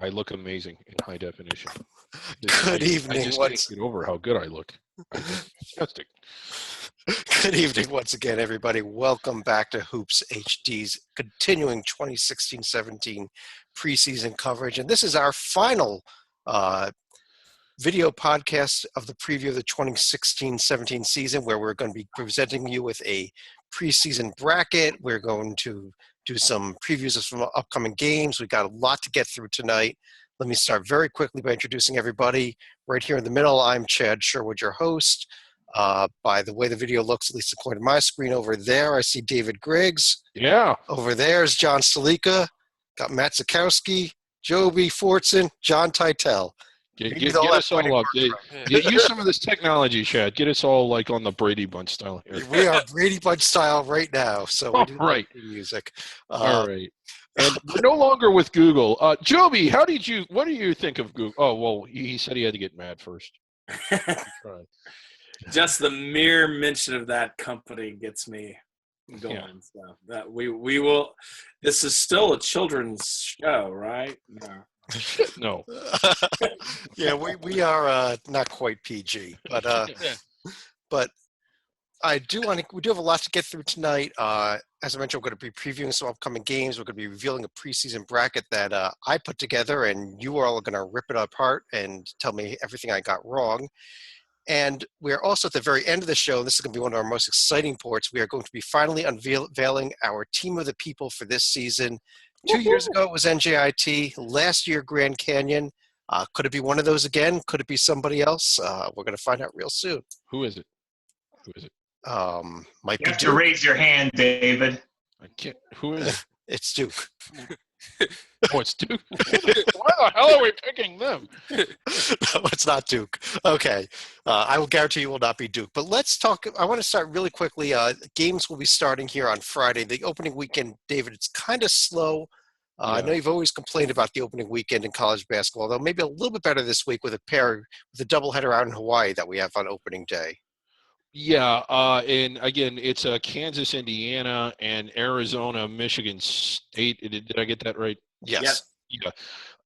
I look amazing in high definition. Good evening. I just can't get over how good I look. I look fantastic. Good evening once again, everybody. Welcome back to Hoops HD's continuing 2016-17 preseason coverage. And this is our final video podcast of the preview of the 2016-17 season, where we're going to be presenting you with a preseason bracket. We're going to do some previews of some upcoming games. We've got a lot to get through tonight. Let me start very quickly by introducing everybody. Right here in the middle, I'm Chad Sherwood, your host. By the way the video looks, at least according to my screen over there, I see David Griggs. Yeah. Over there is John Stalika. Got Matt Zakowski, Joby Fortson, John Teitel. Get us all up. Use some of this technology, Chad. Get us all like on the Brady Bunch style here. We are Brady Bunch style right now, so we do right. Like music. All right. And we're no longer with Google. Joby, what do you think of Google? Oh, well, he said he had to get mad first. Just the mere mention of that company gets me going. Yeah. So that we will. This is still a children's show, right? No. Yeah, we are not quite PG, but but we do have a lot to get through tonight. As I mentioned, we're going to be previewing some upcoming games. We're going to be revealing a preseason bracket that I put together, and you are all going to rip it apart and tell me everything I got wrong. And we're also at the very end of the show, and this is going to be one of our most exciting parts. We are going to be finally unveiling our team of the people for this season. 2 years ago, it was NJIT. Last year, Grand Canyon. Could it be one of those again? Could it be somebody else? We're going to find out real soon. Who is it? Might you be have Duke. to raise your hand, David. I can't. Who is it? It's Duke. Oh, it's Duke. Why the hell are we picking them? No, it's not Duke. Okay. I will guarantee you will not be Duke. But let's talk. I want to start really quickly. Games will be starting here on Friday. The opening weekend, David, it's kind of slow. I know you've always complained about the opening weekend in college basketball, though maybe a little bit better this week with a doubleheader out in Hawaii that we have on opening day. Yeah, and again, it's Kansas, Indiana, and Arizona, Michigan State. Did I get that right? Yes. Yeah.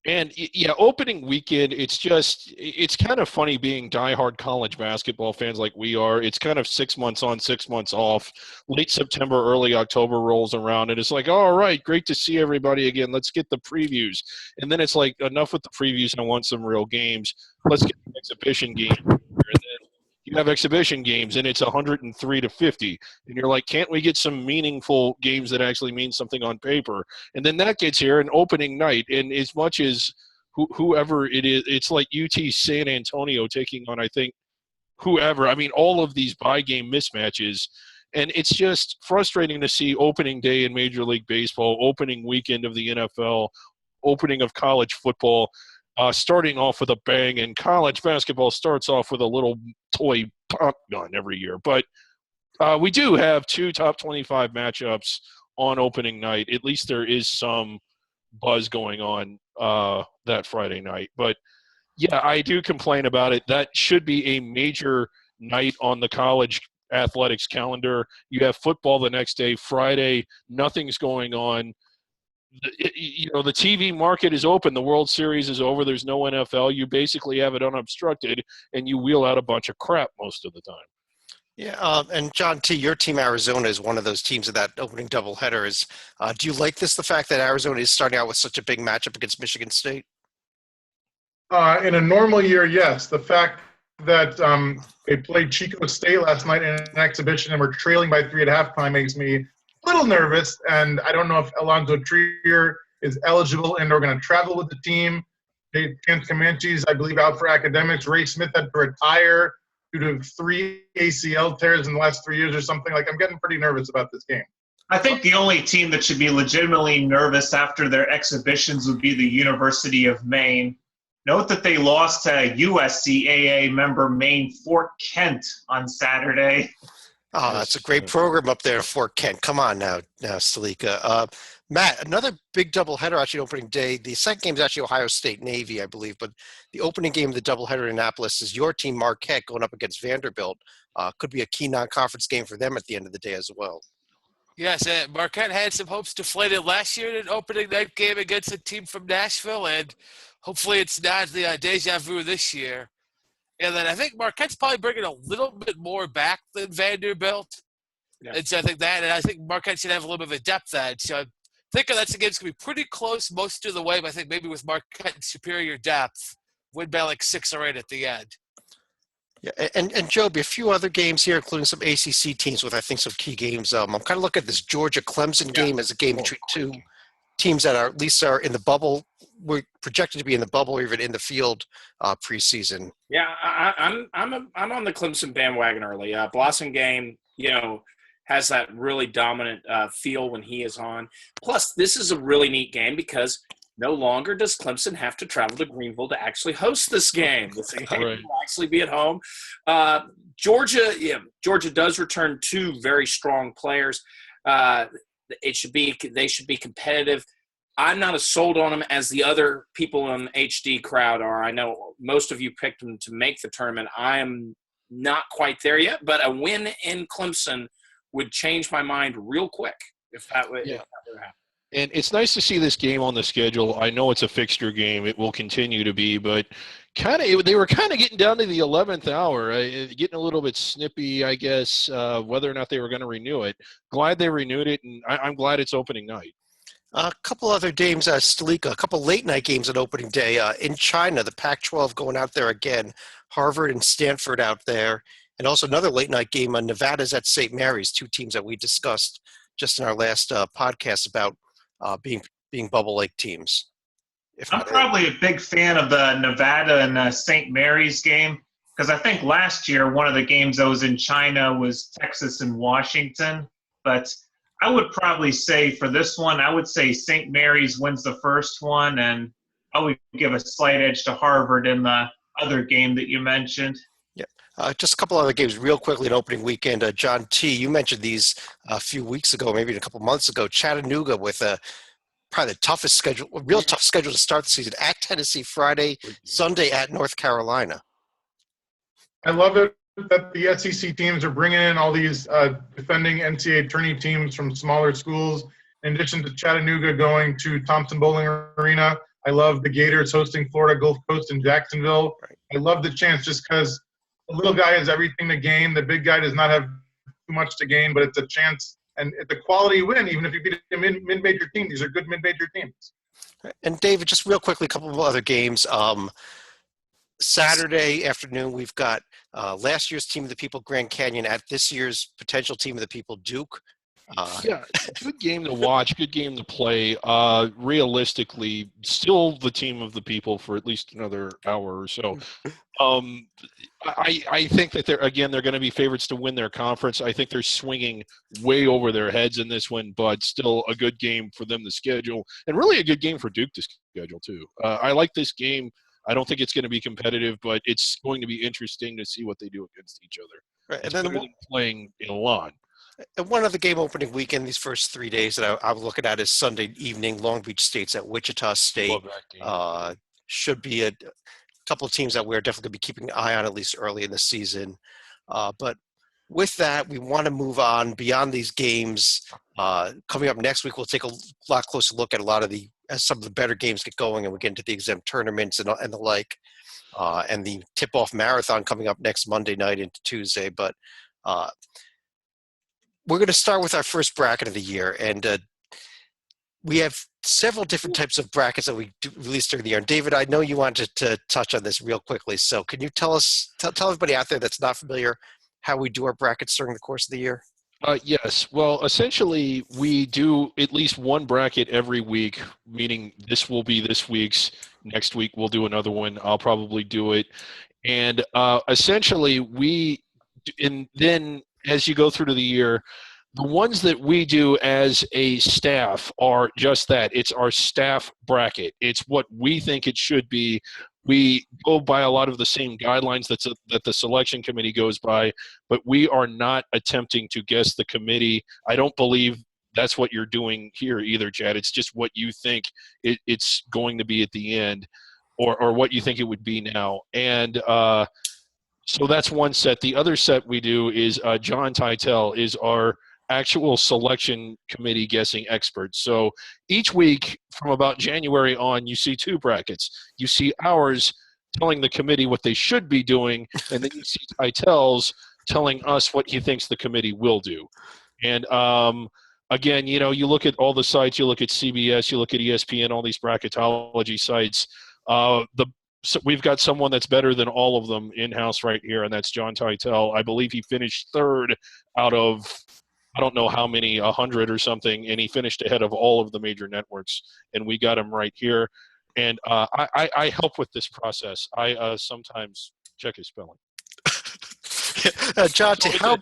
And, opening weekend, it's kind of funny being diehard college basketball fans like we are. It's kind of 6 months on, 6 months off. Late September, early October rolls around, and it's like, all right, great to see everybody again. Let's get the previews. And then it's like, enough with the previews. I want some real games. Let's get an exhibition game. And then you have exhibition games, and it's 103-50. And you're like, can't we get some meaningful games that actually mean something on paper? And then that gets here, an opening night. And as much as whoever it is, it's like UT San Antonio taking on, I think, whoever. I mean, all of these bye-game mismatches. And it's just frustrating to see opening day in Major League Baseball, opening weekend of the NFL, opening of college football, starting off with a bang, and college basketball starts off with a little toy pop gun every year. But we do have 2 top 25 matchups on opening night. At least there is some buzz going on that Friday night. But, yeah, I do complain about it. That should be a major night on the college athletics calendar. You have football the next day, Friday, nothing's going on. The TV market is open. The World Series is over. There's no NFL. You basically have it unobstructed, and you wheel out a bunch of crap most of the time. Yeah, and John T., your team Arizona is one of those teams of that opening doubleheader. Do you like the fact that Arizona is starting out with such a big matchup against Michigan State? In a normal year, yes. The fact that they played Chico State last night in an exhibition and were trailing by 3 at halftime makes me little nervous, and I don't know if Alonzo Trier is eligible and are going to travel with the team. Chance Comanche's, I believe, out for academics. Ray Smith had to retire due to 3 ACL tears in the last 3 years or something. I'm getting pretty nervous about this game. I think the only team that should be legitimately nervous after their exhibitions would be the University of Maine. Note that they lost to USCAA member Maine Fort Kent on Saturday. Oh, that's a great program up there, Fort Kent. Come on now, Stalika. Matt, another big doubleheader actually opening day. The second game is actually Ohio State Navy, I believe, but the opening game of the doubleheader in Annapolis is your team, Marquette, going up against Vanderbilt. Could be a key non-conference game for them at the end of the day as well. Yes, Marquette had some hopes deflated last year in an opening night game against a team from Nashville, and hopefully it's not the deja vu this year. And then I think Marquette's probably bringing a little bit more back than Vanderbilt. Yeah. And so I think that, and I think Marquette should have a little bit of a depth edge. So I think that game's going to be pretty close most of the way, but I think maybe with Marquette's superior depth, win by like 6 or 8 at the end. Yeah, and Joby, a few other games here, including some ACC teams with I think some key games. I'm kind of looking at this Georgia-Clemson game as a game between two teams that are at least are in the bubble. We're projected to be in the bubble or even in the field preseason. Yeah, I'm on the Clemson bandwagon early. Blossom game, has that really dominant feel when he is on. Plus, this is a really neat game because no longer does Clemson have to travel to Greenville to actually host this game. This game will actually be at home. Georgia does return 2 very strong players. They should be competitive. I'm not as sold on them as the other people in the HD crowd are. I know most of you picked them to make the tournament. I am not quite there yet, but a win in Clemson would change my mind real quick if that were to happen. And it's nice to see this game on the schedule. I know it's a fixture game. It will continue to be, but they were kind of getting down to the 11th hour, getting a little bit snippy, I guess, whether or not they were going to renew it. Glad they renewed it, and I'm glad it's opening night. A couple other games, Stalika, a couple late-night games on opening day. In China, the Pac-12 going out there again, Harvard and Stanford out there, and also another late-night game on Nevada's at St. Mary's, 2 teams that we discussed just in our last podcast about being Bubble Lake teams. I'm probably a big fan of the Nevada and St. Mary's game because I think last year one of the games that was in China was Texas and Washington. But I would probably say for this one, I would say St. Mary's wins the first one, and I would give a slight edge to Harvard in the other game that you mentioned. Just a couple other games real quickly in opening weekend. John T., you mentioned these a few weeks ago, maybe a couple months ago. Chattanooga with probably the toughest schedule, a real tough schedule to start the season. At Tennessee Friday, Sunday at North Carolina. I love it that the SEC teams are bringing in all these defending NCAA tourney teams from smaller schools. In addition to Chattanooga going to Thompson Bowling Arena, I love the Gators hosting Florida Gulf Coast in Jacksonville. Right. I love the chance just because the little guy has everything to gain. The big guy does not have too much to gain, but it's a chance. And it's a quality win, even if you beat a mid-major team. These are good mid-major teams. And David, just real quickly, a couple of other games. Saturday afternoon, we've got last year's Team of the People Grand Canyon at this year's potential Team of the People Duke. Good game to watch, good game to play. Realistically, still the Team of the People for at least another hour or so. I think that they're going to be favorites to win their conference. I think they're swinging way over their heads in this one, but still a good game for them to schedule, and really a good game for Duke to schedule too. I like this game. I don't think it's going to be competitive, but it's going to be interesting to see what they do against each other. Right, and then playing in a lawn. And one other game opening weekend, these first 3 days that I'm looking at is Sunday evening, Long Beach State's at Wichita State. Love that game. Should be a couple of teams that we're definitely going to be keeping an eye on at least early in the season. But with that, we want to move on beyond these games. Coming up next week, we'll take a lot closer look at as some of the better games get going and we get into the exempt tournaments and the like, and the tip-off marathon coming up next Monday night into Tuesday. But we're going to start with our first bracket of the year, and we have several different types of brackets that we released during the year. And David, I know you wanted to touch on this real quickly, so can you tell everybody out there that's not familiar how we do our brackets during the course of the year? Yes. Well, essentially, we do at least one bracket every week, meaning this will be this week's. Next week, we'll do another one. I'll probably do it. And essentially, and then as you go through to the year, the ones that we do as a staff are just that. It's our staff bracket. It's what we think it should be. We go by a lot of the same guidelines that the selection committee goes by, but we are not attempting to guess the committee. I don't believe that's what you're doing here either, Chad. It's just what you think it's going to be at the end, or what you think it would be now. And so that's one set. The other set we do is John Titel is our actual selection committee guessing experts. So each week from about January on, you see 2 brackets. You see ours telling the committee what they should be doing, and then you see Titel's telling us what he thinks the committee will do. And again, you look at all the sites, you look at CBS, you look at ESPN, all these bracketology sites. So we've got someone that's better than all of them in-house right here, and that's John Titel. I believe he finished 3rd out of I don't know how many, 100 or something, and he finished ahead of all of the major networks, and we got him right here. And I help with this process. I sometimes check his spelling. John, So how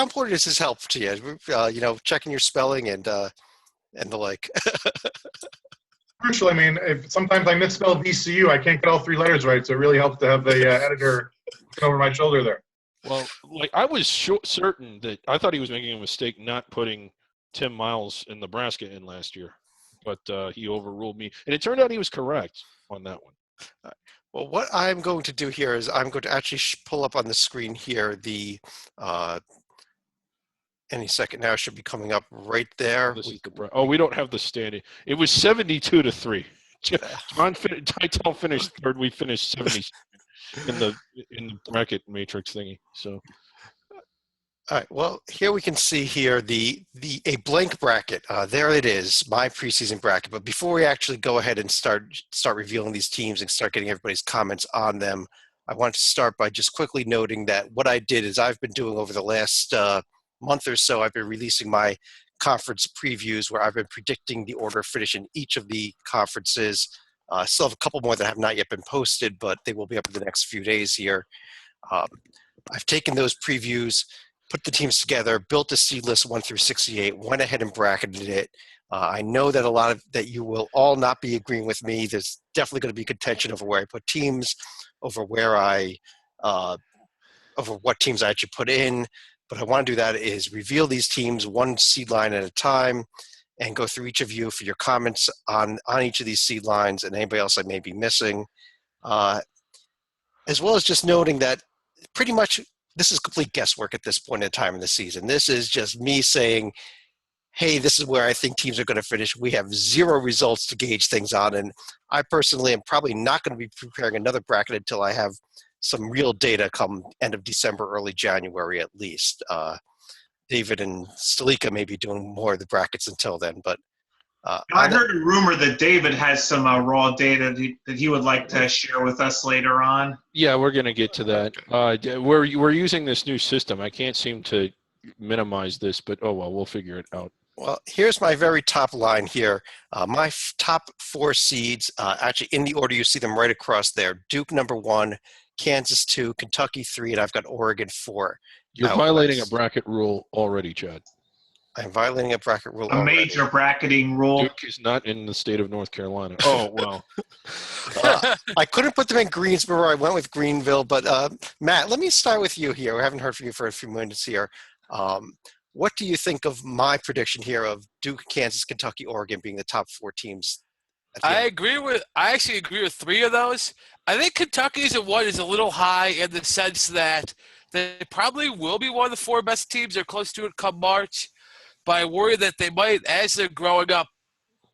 important is his help to you? Checking your spelling and the like. Crucial. I mean, if sometimes I misspell VCU, I can't get all 3 letters right, so it really helps to have the editor looking over my shoulder there. Well, I was certain that I thought he was making a mistake not putting Tim Miles in Nebraska in last year, but he overruled me, and it turned out he was correct on that one. Well, what I'm going to do here is I'm going to actually pull up on the screen here the any second now should be coming up right there. We don't have the standing. It was 72-3. Titel finished 3rd. We finished 70 in the bracket matrix thingy. So. All right. Well, here we can see here a blank bracket. There it is, my preseason bracket. But before we actually go ahead and start revealing these teams and start getting everybody's comments on them, I want to start by just quickly noting that what I did is I've been doing over the last month or so, I've been releasing my conference previews where I've been predicting the order of finish in each of the conferences. Still have a couple more that have not yet been posted, but they will be up in the next few days here. I've taken those previews, put the teams together, built a seed list 1 through 68, went ahead and bracketed it. I know that that you will all not be agreeing with me. There's definitely going to be contention over where I put teams, over what teams I actually put in. But I want to do that is reveal these teams 1 seed line at a time and go through each of you for your comments on each of these seed lines and anybody else I may be missing. As well as just noting that pretty much this is complete guesswork at this point in time in the season. This is just me saying, hey, this is where I think teams are going to finish. We have 0 results to gauge things on. And I personally am probably not going to be preparing another bracket until I have some real data come end of December, early January at least. David and Stalika may be doing more of the brackets until then. But I heard a rumor that David has some raw data that he would like to share with us later on. Yeah, we're going to get to that. We're using this new system. I can't seem to minimize this, but oh well, we'll figure it out. Well, here's my very top line here. My top 4 seeds, actually in the order you see them right across there. Duke number 1, Kansas 2, Kentucky 3, and I've got Oregon 4. You're violating a bracket rule already, Chad. I'm violating a bracket rule already. Major bracketing rule. Duke is not in the state of North Carolina. Oh, well. I couldn't put them in Greensboro. I went with Greenville. But, Matt, let me start with you here. We haven't heard from you for a few minutes here. What do you think of my prediction here of Duke, Kansas, Kentucky, Oregon being the top 4 teams? I actually agree with 3 of those. I think Kentucky's at 1 is a little high in the sense that they probably will be one of the 4 best teams or close to it come March. But I worry that they might, as they're growing up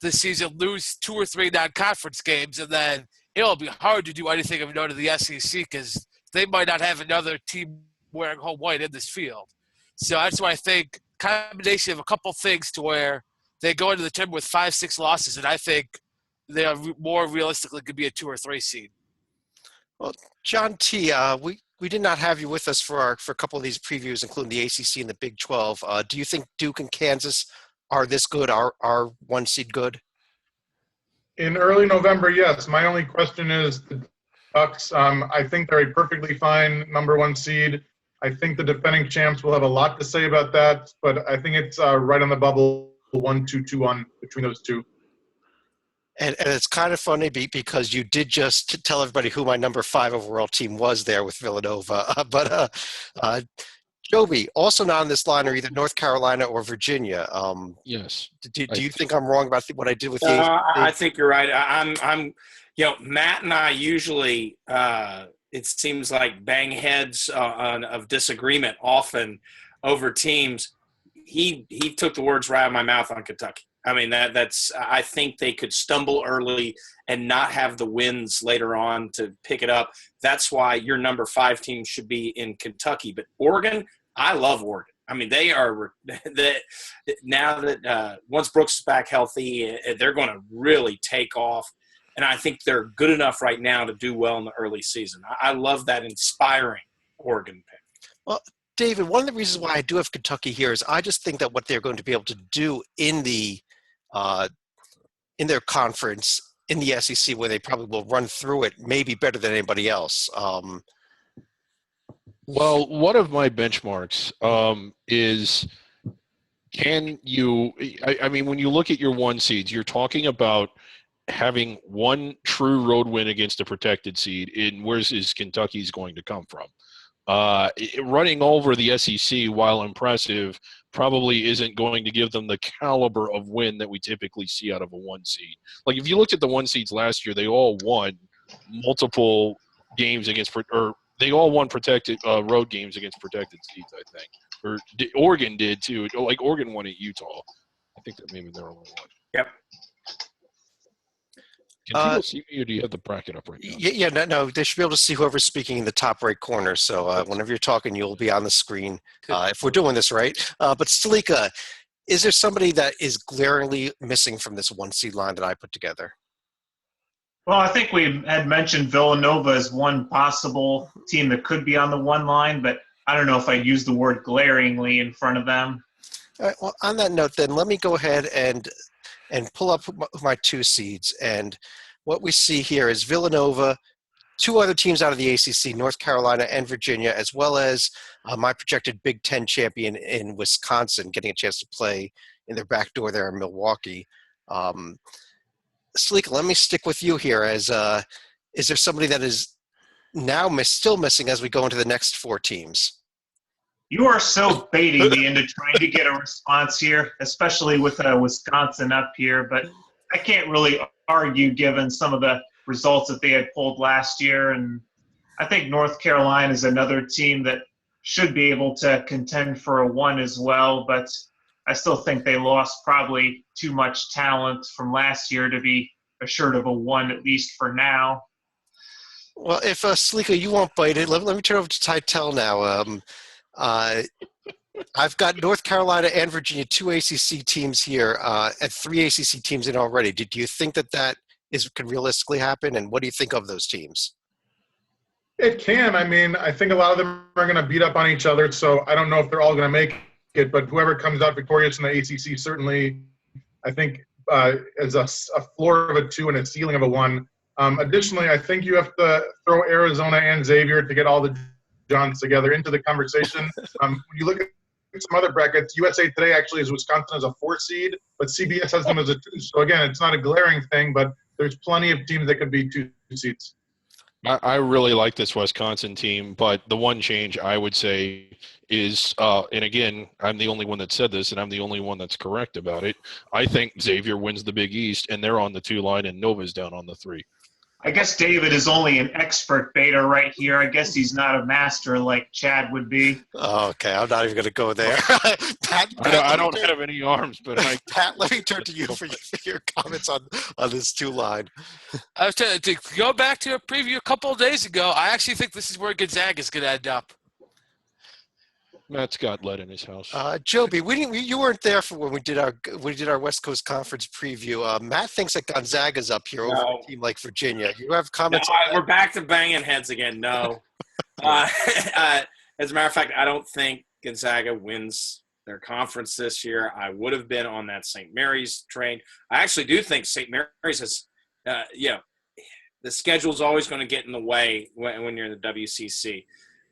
this season, lose 2 or 3 non-conference games, and then it'll be hard to do anything of note to the SEC because they might not have another team wearing home white in this field. So that's why I think combination of a couple things to where they go into the tournament with 5-6 losses, and I think they are more realistically could be a 2 or 3 seed. Well, John T., we did not have you with us for a couple of these previews, including the ACC and the Big 12. Do you think Duke and Kansas are this good? Are 1 seed good? In early November, yes. My only question is the Ducks. I think they're a perfectly fine number 1 seed. I think the defending champs will have a lot to say about that, but I think it's right on the bubble, 1-2-2-1 between those 2. And it's kind of funny because you did just tell everybody who my number 5 overall team was there with Villanova. But Joby, also not on this line are either North Carolina or Virginia. Yes. Do you think I'm wrong about what I did with you? I think you're right. I'm Matt and I usually it seems like bang heads of disagreement often over teams, he took the words right out of my mouth on Kentucky. I mean, that's I think they could stumble early and not have the wins later on to pick it up. That's why your number 5 team should be in Kentucky. But Oregon, I love Oregon. I mean, they are now that once Brooks is back healthy, they're going to really take off. And I think they're good enough right now to do well in the early season. I love that inspiring Oregon pick. Well, David, one of the reasons why I do have Kentucky here is I just think that what they're going to be able to do in their conference in the SEC, where they probably will run through it, may be better than anybody else. Well, one of my benchmarks is can you – I mean, when you look at your 1 seeds, you're talking about having one true road win against a protected seed. And where is Kentucky's going to come from? Running over the SEC, while impressive, probably isn't going to give them the caliber of win that we typically see out of a 1 seed. Like if you looked at the 1 seeds last year, they all won multiple games against – or they all won protected road games against protected seeds, I think. Or Oregon did too. Like Oregon won at Utah. I think that maybe their only one. Yep. Can people see me, or do you have the bracket up right now? Yeah, no, they should be able to see whoever's speaking in the top right corner. So whenever you're talking, you'll be on the screen if we're doing this right. But Stalika, is there somebody that is glaringly missing from this 1 seed line that I put together? Well, I think we had mentioned Villanova as one possible team that could be on the 1 line, but I don't know if I'd use the word glaringly in front of them. All right, well, on that note, then let me go ahead and pull up my 2 seeds. And what we see here is Villanova, 2 other teams out of the ACC, North Carolina and Virginia, as well as my projected Big Ten champion in Wisconsin, getting a chance to play in their back door there in Milwaukee. Sleek, let me stick with you here. As is there somebody that is now still missing as we go into the next 4 teams? You are so baiting me into trying to get a response here, especially with Wisconsin up here. But I can't really argue given some of the results that they had pulled last year. And I think North Carolina is another team that should be able to contend for a 1 as well. But I still think they lost probably too much talent from last year to be assured of a 1, at least for now. Well, if Sleeka, you won't bite it, let me turn over to Tytel now. I've got North Carolina and Virginia, 2 ACC teams here, and 3 ACC teams in already. Do you think that can realistically happen, and what do you think of those teams? It can. I mean, I think a lot of them are going to beat up on each other, so I don't know if they're all going to make it, but whoever comes out victorious in the ACC certainly, I think, is a floor of a 2 and a ceiling of a 1. Additionally, I think you have to throw Arizona and Xavier to get all the Johns together into the conversation. When you look at some other brackets, USA Today actually has Wisconsin as a 4 seed, but CBS has them as a 2. So again, it's not a glaring thing, but there's plenty of teams that could be 2 seeds. I really like this Wisconsin team, but the one change I would say is, and again, I'm the only one that said this, and I'm the only one that's correct about it. I think Xavier wins the Big East, and they're on the 2 line, and Nova's down on the 3. I guess David is only an expert beta right here. I guess he's not a master like Chad would be. Oh, okay, I'm not even going to go there. Pat, I don't have any arms, but Pat, let me turn to you for your comments on this 2 line. I was to go back to a preview a couple of days ago. I actually think this is where Gonzaga is going to end up. Matt's got lead in his house. Joby, you weren't there for when we did our West Coast Conference preview. Matt thinks that Gonzaga's up here over a team like Virginia. You have comments? No, we're back to banging heads again. No. As a matter of fact, I don't think Gonzaga wins their conference this year. I would have been on that St. Mary's train. I actually do think St. Mary's has, the schedule's always going to get in the way when you're in the WCC.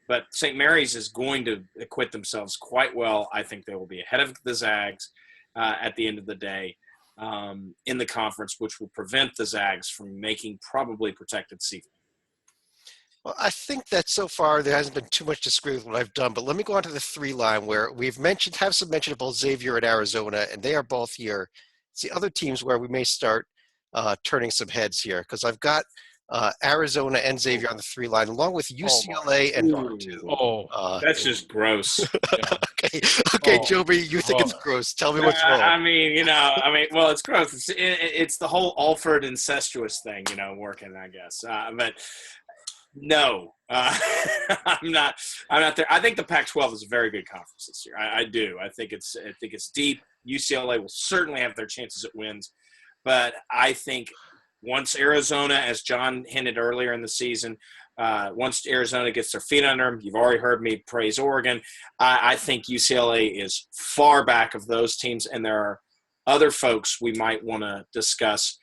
But St. Mary's is going to acquit themselves quite well. I think they will be ahead of the Zags at the end of the day in the conference, which will prevent the Zags from making probably protected seating. Well, I think that so far there hasn't been too much to disagree with what I've done, but let me go on to the 3 line where we've have some mention of both Xavier and Arizona, and they are both here. It's the other teams where we may start turning some heads here, because I've got Arizona and Xavier on the 3 line, along with UCLA and Purdue. That's just gross. Okay. Okay, Joby, you think it's gross. Tell me what's wrong. Well, it's gross. It's the whole Alford incestuous thing, working, I guess. But no, I'm not there. I think the Pac-12 is a very good conference this year. I do. I think it's deep. UCLA will certainly have their chances at wins, but I think once Arizona, as John hinted earlier in the season, once Arizona gets their feet under them, you've already heard me praise Oregon. I think UCLA is far back of those teams, and there are other folks we might want to discuss.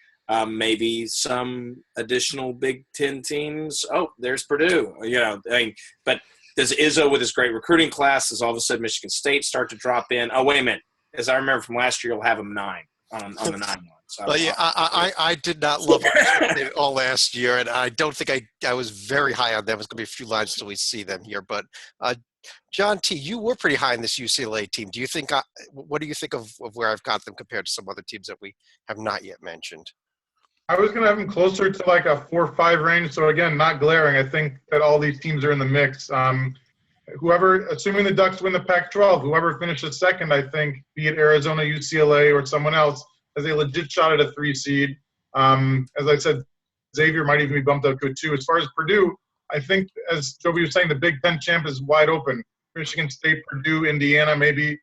Maybe some additional Big Ten teams. Oh, there's Purdue. But does Izzo with his great recruiting class, does all of a sudden Michigan State start to drop in? Oh, wait a minute. As I remember from last year, you'll have them 9 on the 9 one. So I did not love it all last year, and I don't think I was very high on them. It's going to be a few lines till we see them here. But John T., you were pretty high in this UCLA team. Do you think? What do you think of where I've got them compared to some other teams that we have not yet mentioned? I was going to have them closer to like a 4 or 5 range. So again, not glaring. I think that all these teams are in the mix. Assuming the Ducks win the Pac-12, whoever finishes second, I think, be it Arizona, UCLA, or someone else, has a legit shot at a 3 seed. As I said, Xavier might even be bumped up to a 2. As far as Purdue, I think, as Joby was saying, the Big Ten champ is wide open. Michigan State, Purdue, Indiana, maybe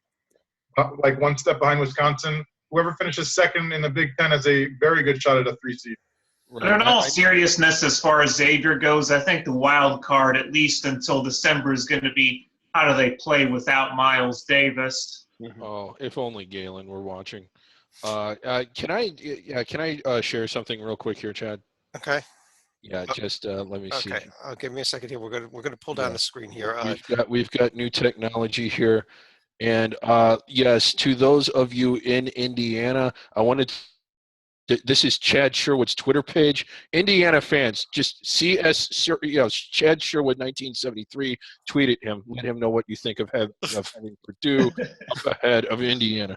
like 1 step behind Wisconsin. Whoever finishes second in the Big Ten has a very good shot at a 3 seed. But in all seriousness, as far as Xavier goes, I think the wild card, at least until December, is going to be how do they play without Miles Davis. Oh, if only Galen were watching. Can I share something real quick here, Chad? Okay. Yeah, just let me see. Okay, give me a second here. We're gonna pull down the screen here. We've got new technology here, and yes, to those of you in Indiana, I wanted to. This is Chad Sherwood's Twitter page. Indiana fans, just Chad Sherwood 1973. Tweet at him. Let him know what you think of having Purdue up ahead of Indiana.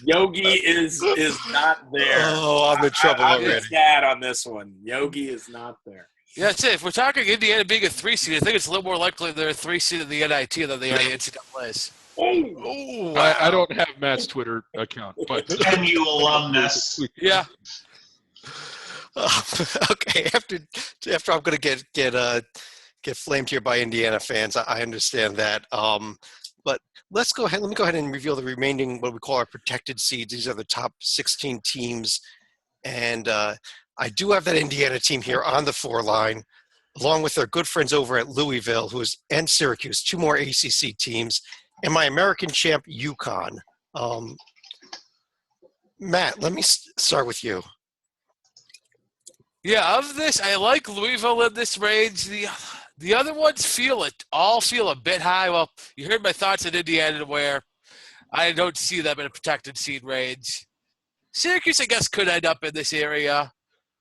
Yogi is not there. Oh, I'm in trouble already. I'm sad on this one. Yogi is not there. Yeah, that's it. If we're talking Indiana being a 3 seed, I think it's a little more likely they're a 3 seed in the NIT than they are in the NCAAs. Oh, wow. I don't have Matt's Twitter account, but MU alumnus. Yeah. Okay. After I'm going to get flamed here by Indiana fans, I understand that. But let's go ahead. Let me go ahead and reveal the remaining what we call our protected seeds. These are the top 16 teams, and I do have that Indiana team here on the 4 line, along with their good friends over at Louisville, and Syracuse, 2 more ACC teams. And my American champ, UConn. Matt, let me start with you. Yeah, of this, I like Louisville in this range. The other ones all feel a bit high. Well, you heard my thoughts on Indiana, where I don't see them in a protected seed range. Syracuse, I guess, could end up in this area.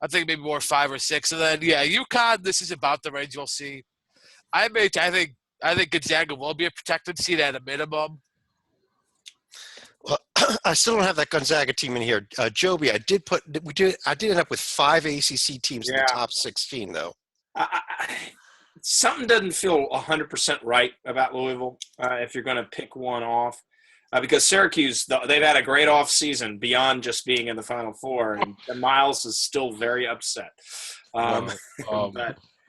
I think maybe more 5 or 6. And then, yeah, UConn, this is about the range you'll see. I think Gonzaga will be a protected seed at a minimum. Well, I still don't have that Gonzaga team in here. Joby, I did end up with 5 ACC teams in the top 16, though. Something doesn't feel 100% right about Louisville if you're going to pick one off. Because Syracuse, they've had a great off season beyond just being in the Final Four, and Miles is still very upset.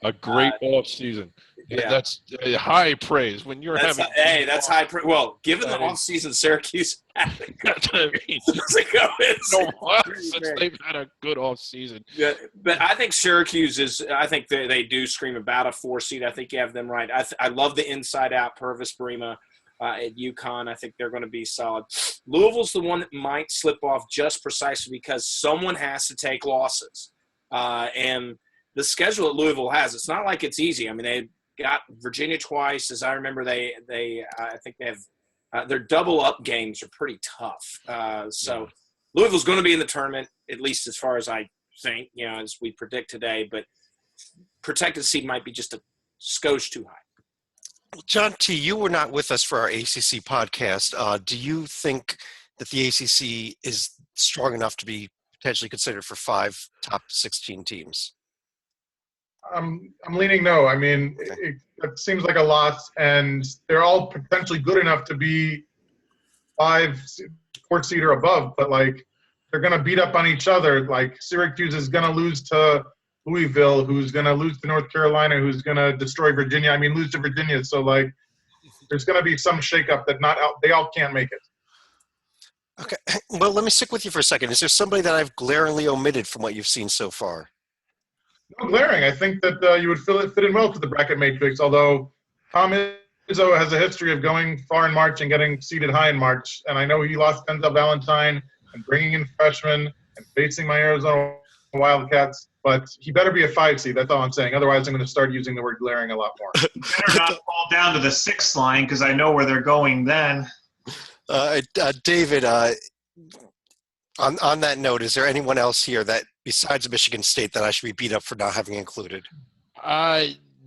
A great off season. Yeah, that's high praise when you're having. That's high praise. Well, given the off season Syracuse had, that's what I mean. Since they've had a good off season. Yeah, but I think Syracuse is. I think they do scream about a 4 seed. I think you have them right. I love the inside out Purvis Brema at UConn. I think they're going to be solid. Louisville's the one that might slip off just precisely because someone has to take losses, and the schedule that Louisville has, it's not like it's easy. I mean, they got Virginia twice. As I remember, I think they have their double up games are pretty tough. So Louisville's going to be in the tournament, at least as far as I think, as we predict today. But protected seed might be just a skosh too high. John T., you were not with us for our ACC podcast. Do you think that the ACC is strong enough to be potentially considered for 5 top 16 teams? I'm leaning no. I mean, it seems like a loss, and they're all potentially good enough to be 4th seed or above, but like they're going to beat up on each other. Like Syracuse is going to lose to Louisville, who's going to lose to North Carolina, who's going to destroy Virginia. I mean, lose to Virginia. So like, there's going to be some shakeup that they all can't make it. Okay. Well, let me stick with you for a second. Is there somebody that I've glaringly omitted from what you've seen so far? No glaring. I think that you would fit in well to the bracket matrix, although Tom Izzo has a history of going far in March and getting seeded high in March. And I know he lost Denzel Valentine and bringing in freshmen and facing my Arizona Wildcats, but he better be a 5 seed. That's all I'm saying. Otherwise, I'm going to start using the word glaring a lot more. Better not fall down to the 6th line because I know where they're going then. David, on that note, is there anyone else here that, besides Michigan State, that I should be beat up for not having included?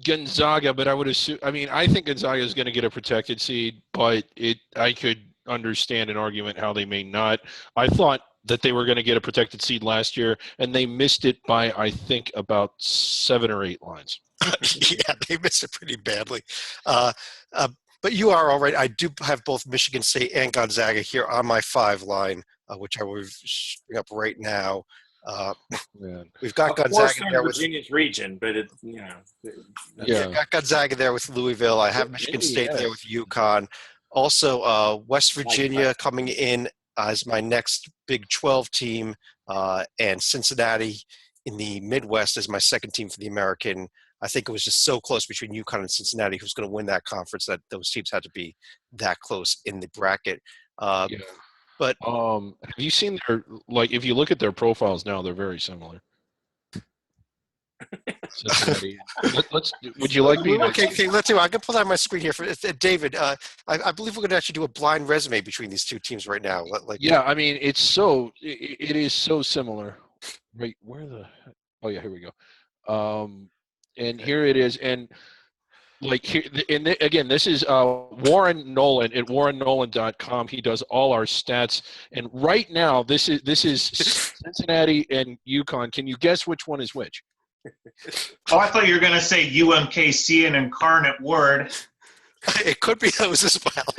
Gonzaga, but I would assume. I mean, I think Gonzaga is going to get a protected seed, but I could understand an argument how they may not. I thought that they were going to get a protected seed last year, and they missed it by, I think, about 7 or 8 lines. Yeah, they missed it pretty badly. But you are all right. I do have both Michigan State and Gonzaga here on my 5 line, which I will bring up right now. We've got Gonzaga there with Virginia's region, but I've got Gonzaga there with Louisville. I have Michigan State there with UConn. Also, West Virginia coming in as my next Big 12 team, and Cincinnati in the Midwest as my second team for the American. I think it was just so close between UConn and Cincinnati who's going to win that conference that those teams had to be that close in the bracket. But have you seen their, like, if you look at their profiles now, they're very similar. Cincinnati. Would you like me to? Okay, let's do. I can pull that on my screen here for David. I believe we're going to actually do a blind resume between these two teams right now. I mean, it is so similar. Right, where the? Oh yeah, here we go. And here it is, and like here, and again, this is Warren Nolan at warrennolan.com. He does all our stats, and right now, this is Cincinnati and UConn. Can you guess which one is which? Oh, I thought you were going to say UMKC and Incarnate Word. It could be those as well.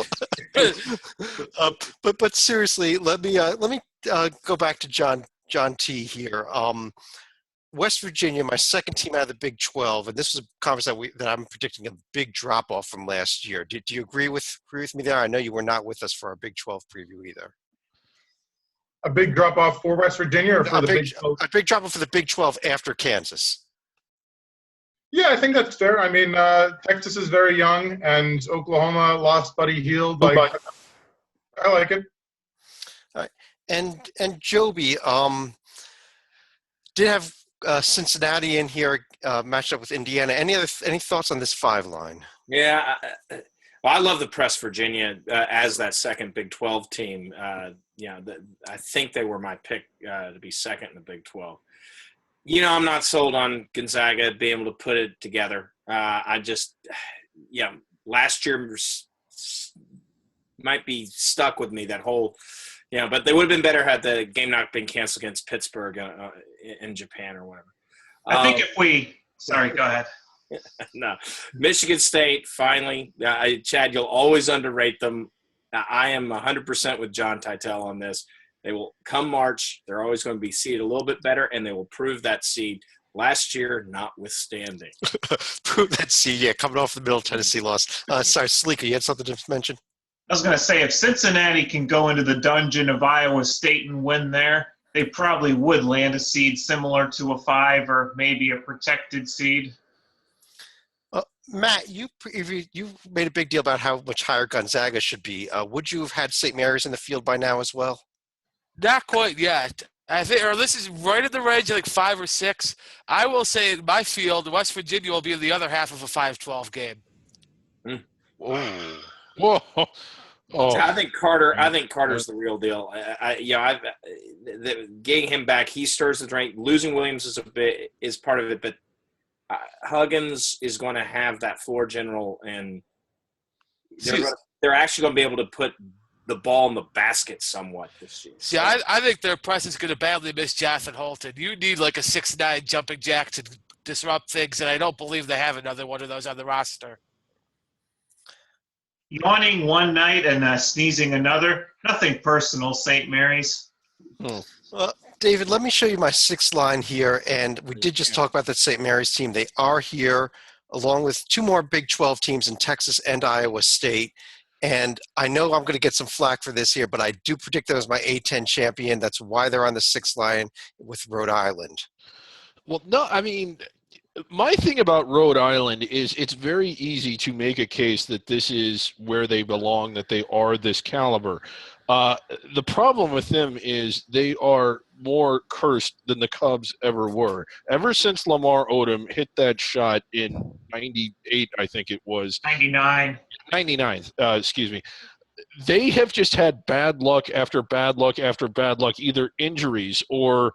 But seriously, let me go back to John T here. West Virginia, my second team out of the Big 12, and this is a conference that I'm predicting a big drop off from last year. Do you agree with me there? I know you were not with us for our Big 12 preview either. A big drop off for West Virginia or for the Big 12? A big drop off for the Big 12 after Kansas. Yeah, I think that's fair. I mean, Texas is very young, and Oklahoma lost Buddy Hield. I like it. All right. And Joby did have Cincinnati in here matched up with Indiana. Any thoughts on this 5 line? Yeah, I love the Press Virginia as that second Big 12 team. I think they were my pick to be second in the Big 12. I'm not sold on Gonzaga being able to put it together. Last year might be stuck with me, that whole – but they would have been better had the game not been canceled against Pittsburgh in Japan or whatever. I think sorry, go ahead. No. Michigan State, finally. Chad, you'll always underrate them. I am 100% with John Titel on this. They will come March. They're always going to be seeded a little bit better, and they will prove that seed last year notwithstanding. Prove that seed, yeah, coming off the Middle Tennessee loss. Sorry, Sleeka, you had something to mention? I was going to say, if Cincinnati can go into the dungeon of Iowa State and win there, they probably would land a seed similar to a 5 or maybe a protected seed. Matt, you made a big deal about how much higher Gonzaga should be. Would you have had St. Mary's in the field by now as well? Not quite yet. I think, or this is right in the range of like 5 or 6. I will say in my field, West Virginia will be in the other half of a 5-12 game. Whoa. Oh. I think Carter's the real deal. Getting him back, he stirs the drink. Losing Williams is part of it, but Huggins is going to have that floor general, and they're actually going to be able to put the ball in the basket somewhat this year. See, I think their press is going to badly miss Jonathan Holton. You need like a 6'9" jumping jack to disrupt things, and I don't believe they have another one of those on the roster. Yawning one night and sneezing another. Nothing personal, St. Mary's. David, let me show you my sixth line here. And we did just talk about the St. Mary's team. They are here along with two more Big 12 teams in Texas and Iowa State. And I know I'm going to get some flack for this here, but I do predict them as my A10 champion. That's why they're on the sixth line with Rhode Island. Well, no, I mean, my thing about Rhode Island is it's very easy to make a case that this is where they belong, that they are this caliber. The problem with them is they are more cursed than the Cubs ever were. Ever since Lamar Odom hit that shot in 98, I think it was. 99, excuse me. They have just had bad luck after bad luck after bad luck, either injuries or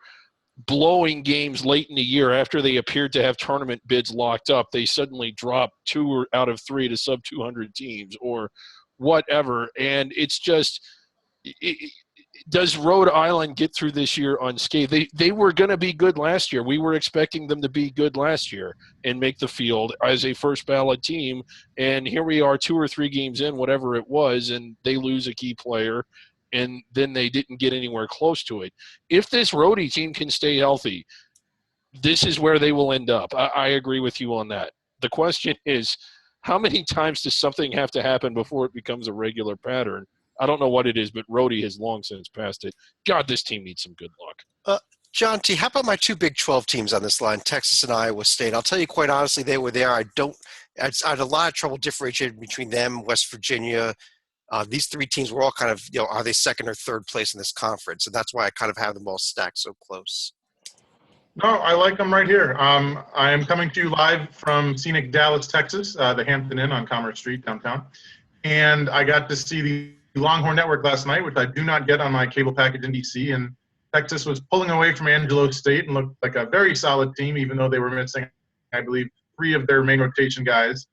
blowing games late in the year after they appeared to have tournament bids locked up. They suddenly drop 2 out of 3 to sub 200 teams or whatever. And it's just does Rhode Island get through this year unscathed? They were going to be good last year. We were expecting them to be good last year and make the field as a first ballot team. And here we are 2 or 3 games in, whatever it was, and they lose a key player. And then they didn't get anywhere close to it. If this Rhodey team can stay healthy, this is where they will end up. I agree with you on that. The question is, how many times does something have to happen before it becomes a regular pattern? I don't know what it is, but Rhodey has long since passed it. God, this team needs some good luck. John T., how about my 2 Big 12 teams on this line, Texas and Iowa State? I'll tell you quite honestly, they were there. I had a lot of trouble differentiating between them, West Virginia. These 3 teams were all kind of, are they second or third place in this conference? And that's why I kind of have them all stacked so close. No, I like them right here. I am coming to you live from scenic Dallas, Texas, the Hampton Inn on Commerce Street downtown. And I got to see the Longhorn Network last night, which I do not get on my cable package in DC. And Texas was pulling away from Angelo State and looked like a very solid team, even though they were missing, I believe, 3 of their main rotation guys.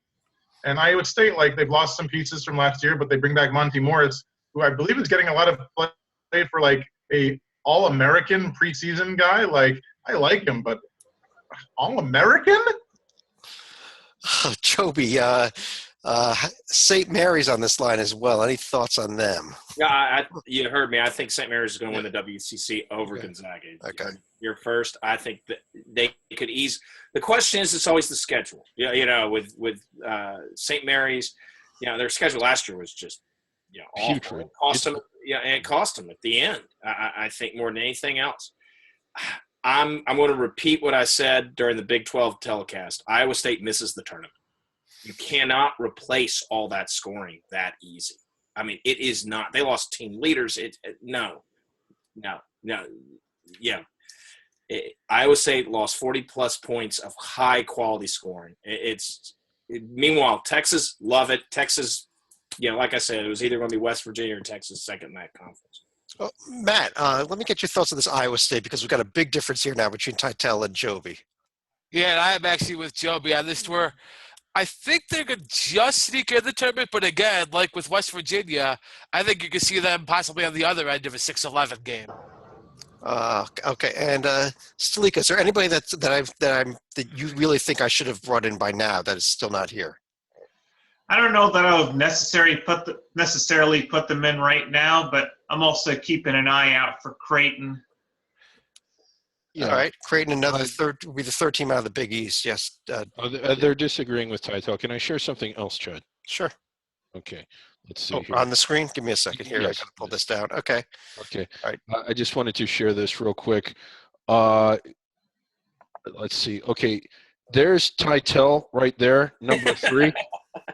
And Iowa State, they've lost some pieces from last year, but they bring back Monty Morris, who I believe is getting a lot of play for a All-American preseason guy. I like him, but All-American? Joby, St. Mary's on this line as well. Any thoughts on them? Yeah, you heard me. I think St. Mary's is going to win the WCC over Gonzaga. Okay. You're first. I think that they could ease. The question is, it's always the schedule. Yeah, with St. Mary's, their schedule last year was just awful. It cost them. Yeah, and it cost them at the end. I think more than anything else. I'm going to repeat what I said during the Big 12 telecast. Iowa State misses the tournament. You cannot replace all that scoring that easy. I mean, it is not. They lost team leaders. No. Yeah. Iowa State lost 40-plus points of high-quality scoring. Meanwhile, Texas, love it. Texas, like I said, it was either going to be West Virginia or Texas second in that conference. Well, Matt, let me get your thoughts on this Iowa State because we've got a big difference here now between Titel and Joby. Yeah, and I am actually with Joby on this tour. I think they're going to just sneak in the tournament, but again, like with West Virginia, I think you can see them possibly on the other end of a 6-11 game. Okay, and Stalika, is there anybody that you really think I should have brought in by now that is still not here? I don't know that I would necessarily put them in right now, but I'm also keeping an eye out for Creighton. Yeah. All right, Creighton, will be the third team out of the Big East. Yes. They're disagreeing with Titel. Can I share something else, Chad? Sure. Okay. Let's see. On the screen? Give me a second here. Yes. I got to pull this down. Okay. Okay. All right. I just wanted to share this real quick. Let's see. Okay. There's Titel right there, number 3.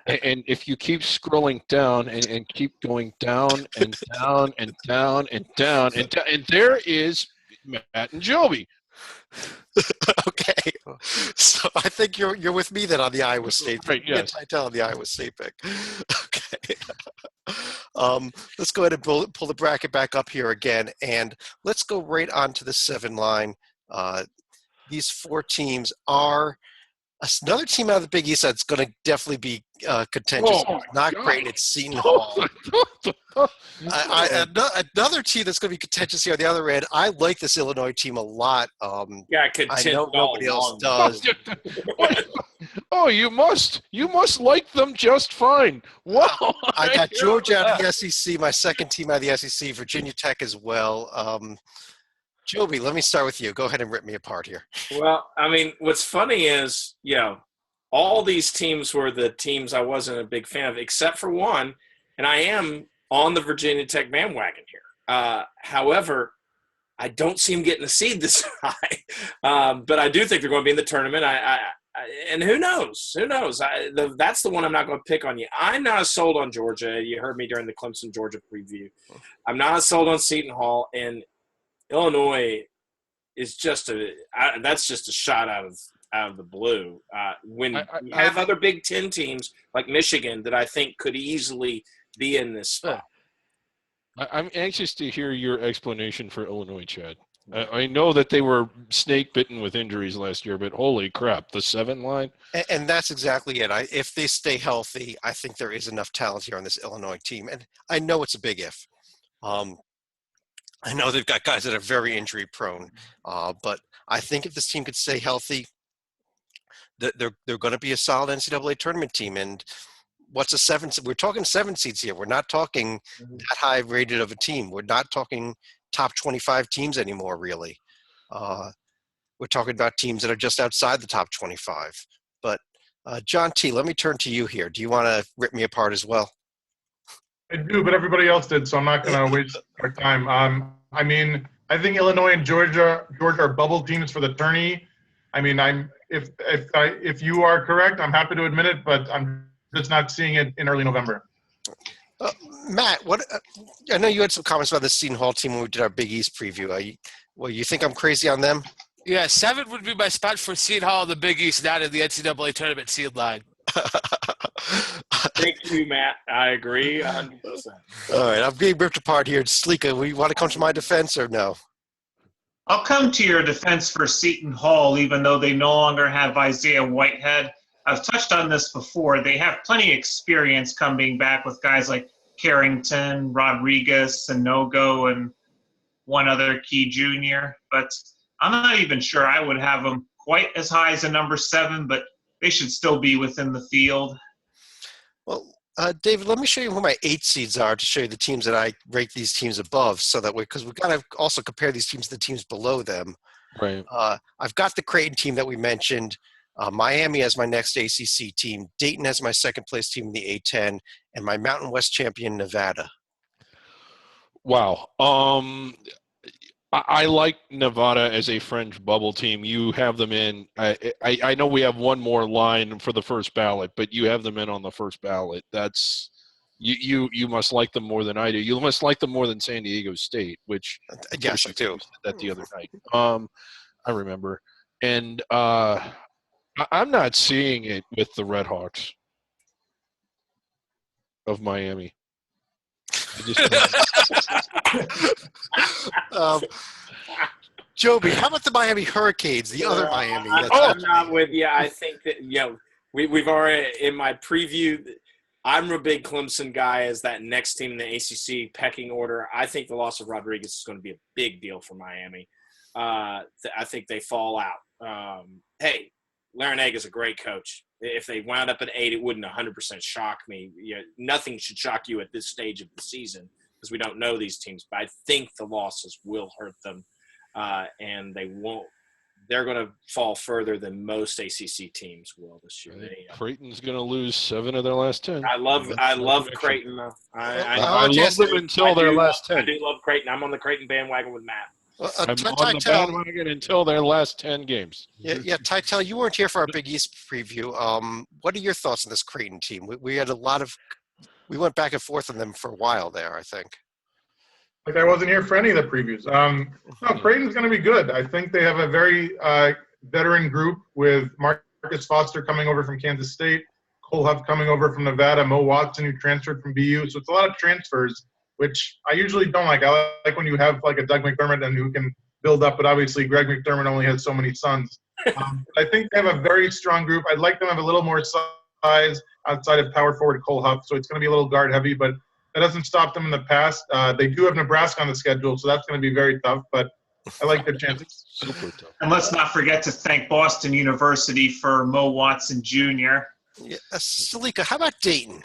And if you keep scrolling down and keep going down and down and down and down and there is Matt and Joby. Okay, so I think you're with me then on the Iowa State pick. Right, yes. I tell on the Iowa State pick. Okay. Let's go ahead and pull the bracket back up here again, and let's go right on to the 7 line. These 4 teams are Another team out of the Big East that's going to definitely be contentious. Oh, Not God. great. It's Seton Hall. Another team that's going to be contentious here on the other end. I like this Illinois team a lot. Yeah, I could I tint know well nobody else along. does. Oh, you must like them just fine. Wow. I got Georgia out of the SEC, my second team out of the SEC, Virginia Tech as well. Joby, let me start with you. Go ahead and rip me apart here. Well, I mean, what's funny is, all these teams were the teams I wasn't a big fan of, except for one, and I am on the Virginia Tech bandwagon here. However, I don't see them getting the seed this high, but I do think they're going to be in the tournament. And who knows? Who knows? That's the one I'm not going to pick on you. I'm not as sold on Georgia. You heard me during the Clemson-Georgia preview. I'm not as sold on Seton Hall, and Illinois is that's just a shot out of the blue. When you have other Big Ten teams like Michigan that I think could easily be in this spot. I'm anxious to hear your explanation for Illinois, Chad. I know that they were snake bitten with injuries last year, but holy crap, the 7 line. And that's exactly it. If they stay healthy, I think there is enough talent here on this Illinois team. And I know it's a big if. I know they've got guys that are very injury prone, but I think if this team could stay healthy, they're going to be a solid NCAA tournament team. And what's a 7? We're talking 7 seeds here. We're not talking that high rated of a team. We're not talking top 25 teams anymore, really. We're talking about teams that are just outside the top 25. But John T., let me turn to you here. Do you want to rip me apart as well? I do, but everybody else did, so I'm not going to waste our time. I mean, I think Illinois and Georgia are bubble teams for the tourney. I mean, if you are correct, I'm happy to admit it, but I'm just not seeing it in early November. Matt, I know you had some comments about the Seton Hall team when we did our Big East preview. You think I'm crazy on them? Yeah, 7 would be my spot for Seton Hall in the Big East, not in the NCAA tournament seed line. Thank you, Matt. I agree 100%. All right, I'm being ripped apart here. Sleeka, you want to come to my defense or no? I'll come to your defense for Seton Hall, even though they no longer have Isaiah Whitehead. I've touched on this before. They have plenty of experience coming back with guys like Carrington, Rodriguez, Sanogo, and one other key junior. But I'm not even sure I would have them quite as high as a number 7, but they should still be within the field. Well, David, let me show you who my 8 seeds are to show you the teams that I rate these teams above, so that way, because we've got to also compare these teams to the teams below them. Right. I've got the Creighton team that we mentioned, Miami as my next ACC team, Dayton as my second place team in the A10, and my Mountain West champion, Nevada. Wow. I like Nevada as a fringe bubble team. You have them in. I know we have one more line for the first ballot, but you have them in on the first ballot. That's you must like them more than I do. You must like them more than San Diego State, which yes, I do. Said that the other night. I remember, and I'm not seeing it with the Red Hawks of Miami. Joby, how about the Miami Hurricanes, the other Miami? I'm not with you. I think that, we've already, in my preview, I'm a big Clemson guy as that next team in the ACC pecking order. I think the loss of Rodriguez is going to be a big deal for Miami. I think they fall out. Hey, Larinaga is a great coach. If they wound up at 8, it wouldn't 100% shock me. Nothing should shock you at this stage of the season because we don't know these teams. But I think the losses will hurt them, and they won't. They're going to fall further than most ACC teams will this year. Creighton's going to lose 7 of their last 10. I love Creighton. I love them until their last 10. I do love Creighton. I'm on the Creighton bandwagon with Matt. I'm on the bandwagon until their last 10 games. Yeah, Tytel, you weren't here for our Big East preview. What are your thoughts on this Creighton team? We had we went back and forth on them for a while there, I think. Like I wasn't here for any of the previews. No, Creighton's going to be good. I think they have a very veteran group with Marcus Foster coming over from Kansas State, Cole Huff coming over from Nevada, Mo Watson who transferred from BU. So it's a lot of transfers, which I usually don't like. I like when you have like a Doug McDermott and who can build up, but obviously Greg McDermott only has so many sons. I think they have a very strong group. I'd like them to have a little more size outside of power forward Cole Huff, so it's going to be a little guard heavy, but that doesn't stop them in the past. They do have Nebraska on the schedule, so that's going to be very tough, but I like their chances. Super tough. And let's not forget to thank Boston University for Mo Watson Jr. Yeah, Salika, how about Dayton?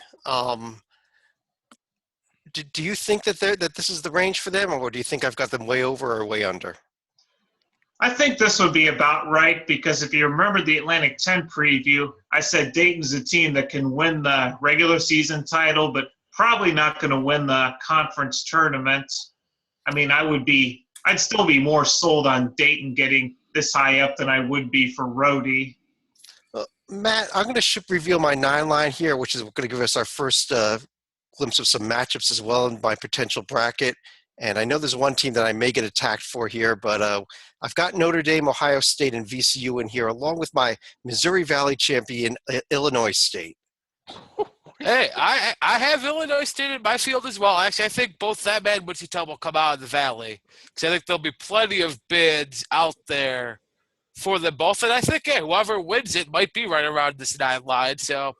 Do you think that this is the range for them, or do you think I've got them way over or way under? I think this would be about right because if you remember the Atlantic 10 preview, I said Dayton's a team that can win the regular season title, but probably not going to win the conference tournament. I mean, I'd still be more sold on Dayton getting this high up than I would be for Rhodey. Matt, I'm going to reveal my 9 line here, which is going to give us our first glimpse of some matchups as well in my potential bracket. And I know there's one team that I may get attacked for here, but I've got Notre Dame, Ohio State, and VCU in here, along with my Missouri Valley champion, Illinois State. Hey, I have Illinois State in my field as well. Actually, I think both that and Wichita will come out of the Valley because I think there'll be plenty of bids out there for them both. And I think whoever wins it might be right around this 9 line. So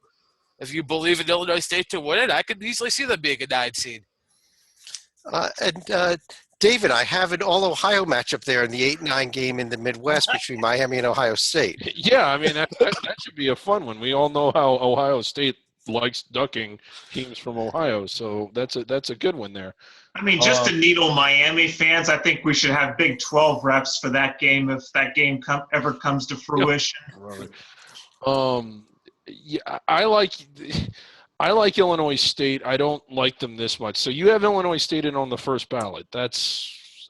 if you believe in Illinois State to win it, I could easily see them being a 9 seed. David, I have an all-Ohio matchup there in the 8-9 game in the Midwest between Miami and Ohio State. Yeah, I mean, that should be a fun one. We all know how Ohio State likes ducking teams from Ohio, so that's a good one there. I mean, just to needle Miami fans, I think we should have Big 12 reps for that game if that game ever comes to fruition. Right. Yeah, I like Illinois State. I don't like them this much. So you have Illinois State in on the first ballot.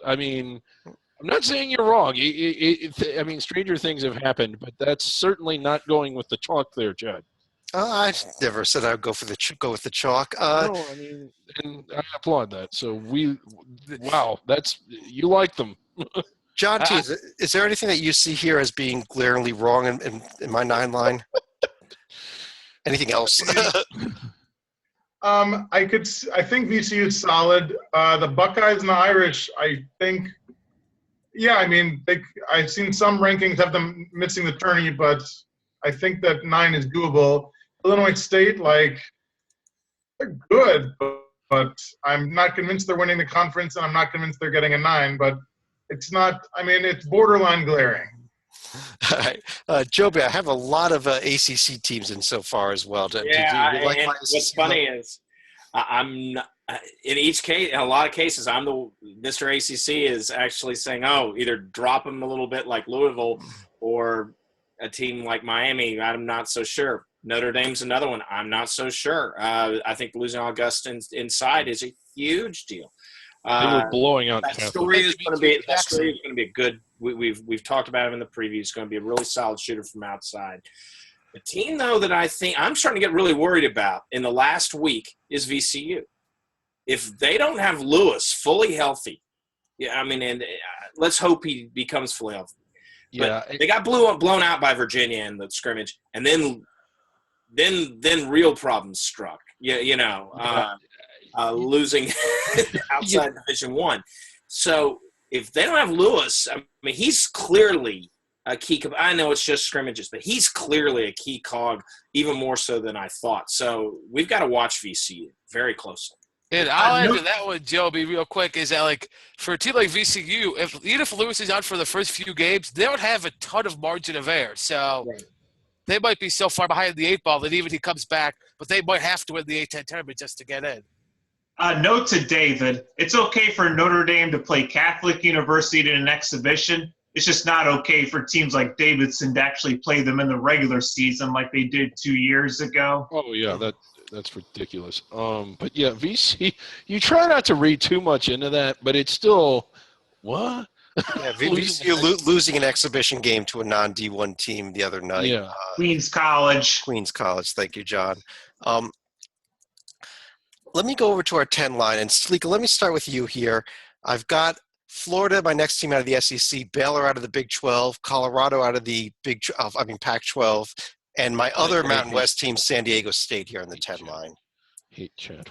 I'm not saying you're wrong. I mean, stranger things have happened, but that's certainly not going with the chalk there, Chad. I never said I'd go with the chalk. No, I mean, and I applaud that. So wow, you like them. John T, is there anything that you see here as being glaringly wrong in my 9 line? Anything else? I think VCU is solid. The Buckeyes and the Irish, I think, yeah, I mean, I've seen some rankings have them missing the tourney, but I think that 9 is doable. Illinois State, they're good, but I'm not convinced they're winning the conference, and I'm not convinced they're getting a 9, but it's not, I mean, it's borderline glaring. All right. Joby, I have a lot of ACC teams in so far as well. What's funny is I'm not, in each case, in a lot of cases, I'm the Mr. ACC is actually saying, either drop them a little bit like Louisville or a team like Miami. I'm not so sure. Notre Dame's another one. I'm not so sure. I think losing Augusta inside is a huge deal. They were blowing out. That story is going to be a good. We've talked about him in the preview. It's going to be a really solid shooter from outside. The team, though, that I think I'm starting to get really worried about in the last week is VCU. If they don't have Lewis fully healthy, let's hope he becomes fully healthy. But they got blown out by Virginia in the scrimmage, and then real problems struck. Losing outside Division I. So if they don't have Lewis, I mean, he's clearly a key. I know it's just scrimmages, but he's clearly a key cog, even more so than I thought. So we've got to watch VCU very closely. And I'll add to that one, Joby, real quick, is that, for a team like VCU, even if Lewis is out for the first few games, they don't have a ton of margin of error. So they might be so far behind the 8 ball that even if he comes back, but they might have to win the A-10 tournament just to get in. Note to David, it's okay for Notre Dame to play Catholic University in an exhibition. It's just not okay for teams like Davidson to actually play them in the regular season like they did 2 years ago. Oh, yeah, that's ridiculous. But, yeah, VC, you try not to read too much into that, but it's still – what? Yeah, VCU losing an exhibition game to a non-D1 team the other night. Yeah. Queens College. Thank you, John. Let me go over to our 10 line. And, Sleeka, let me start with you here. I've got Florida, my next team out of the SEC, Baylor out of the Big 12, Colorado out of the Pac-12, and my other Mountain West team, San Diego State, here on the 10 line. Hate Chad.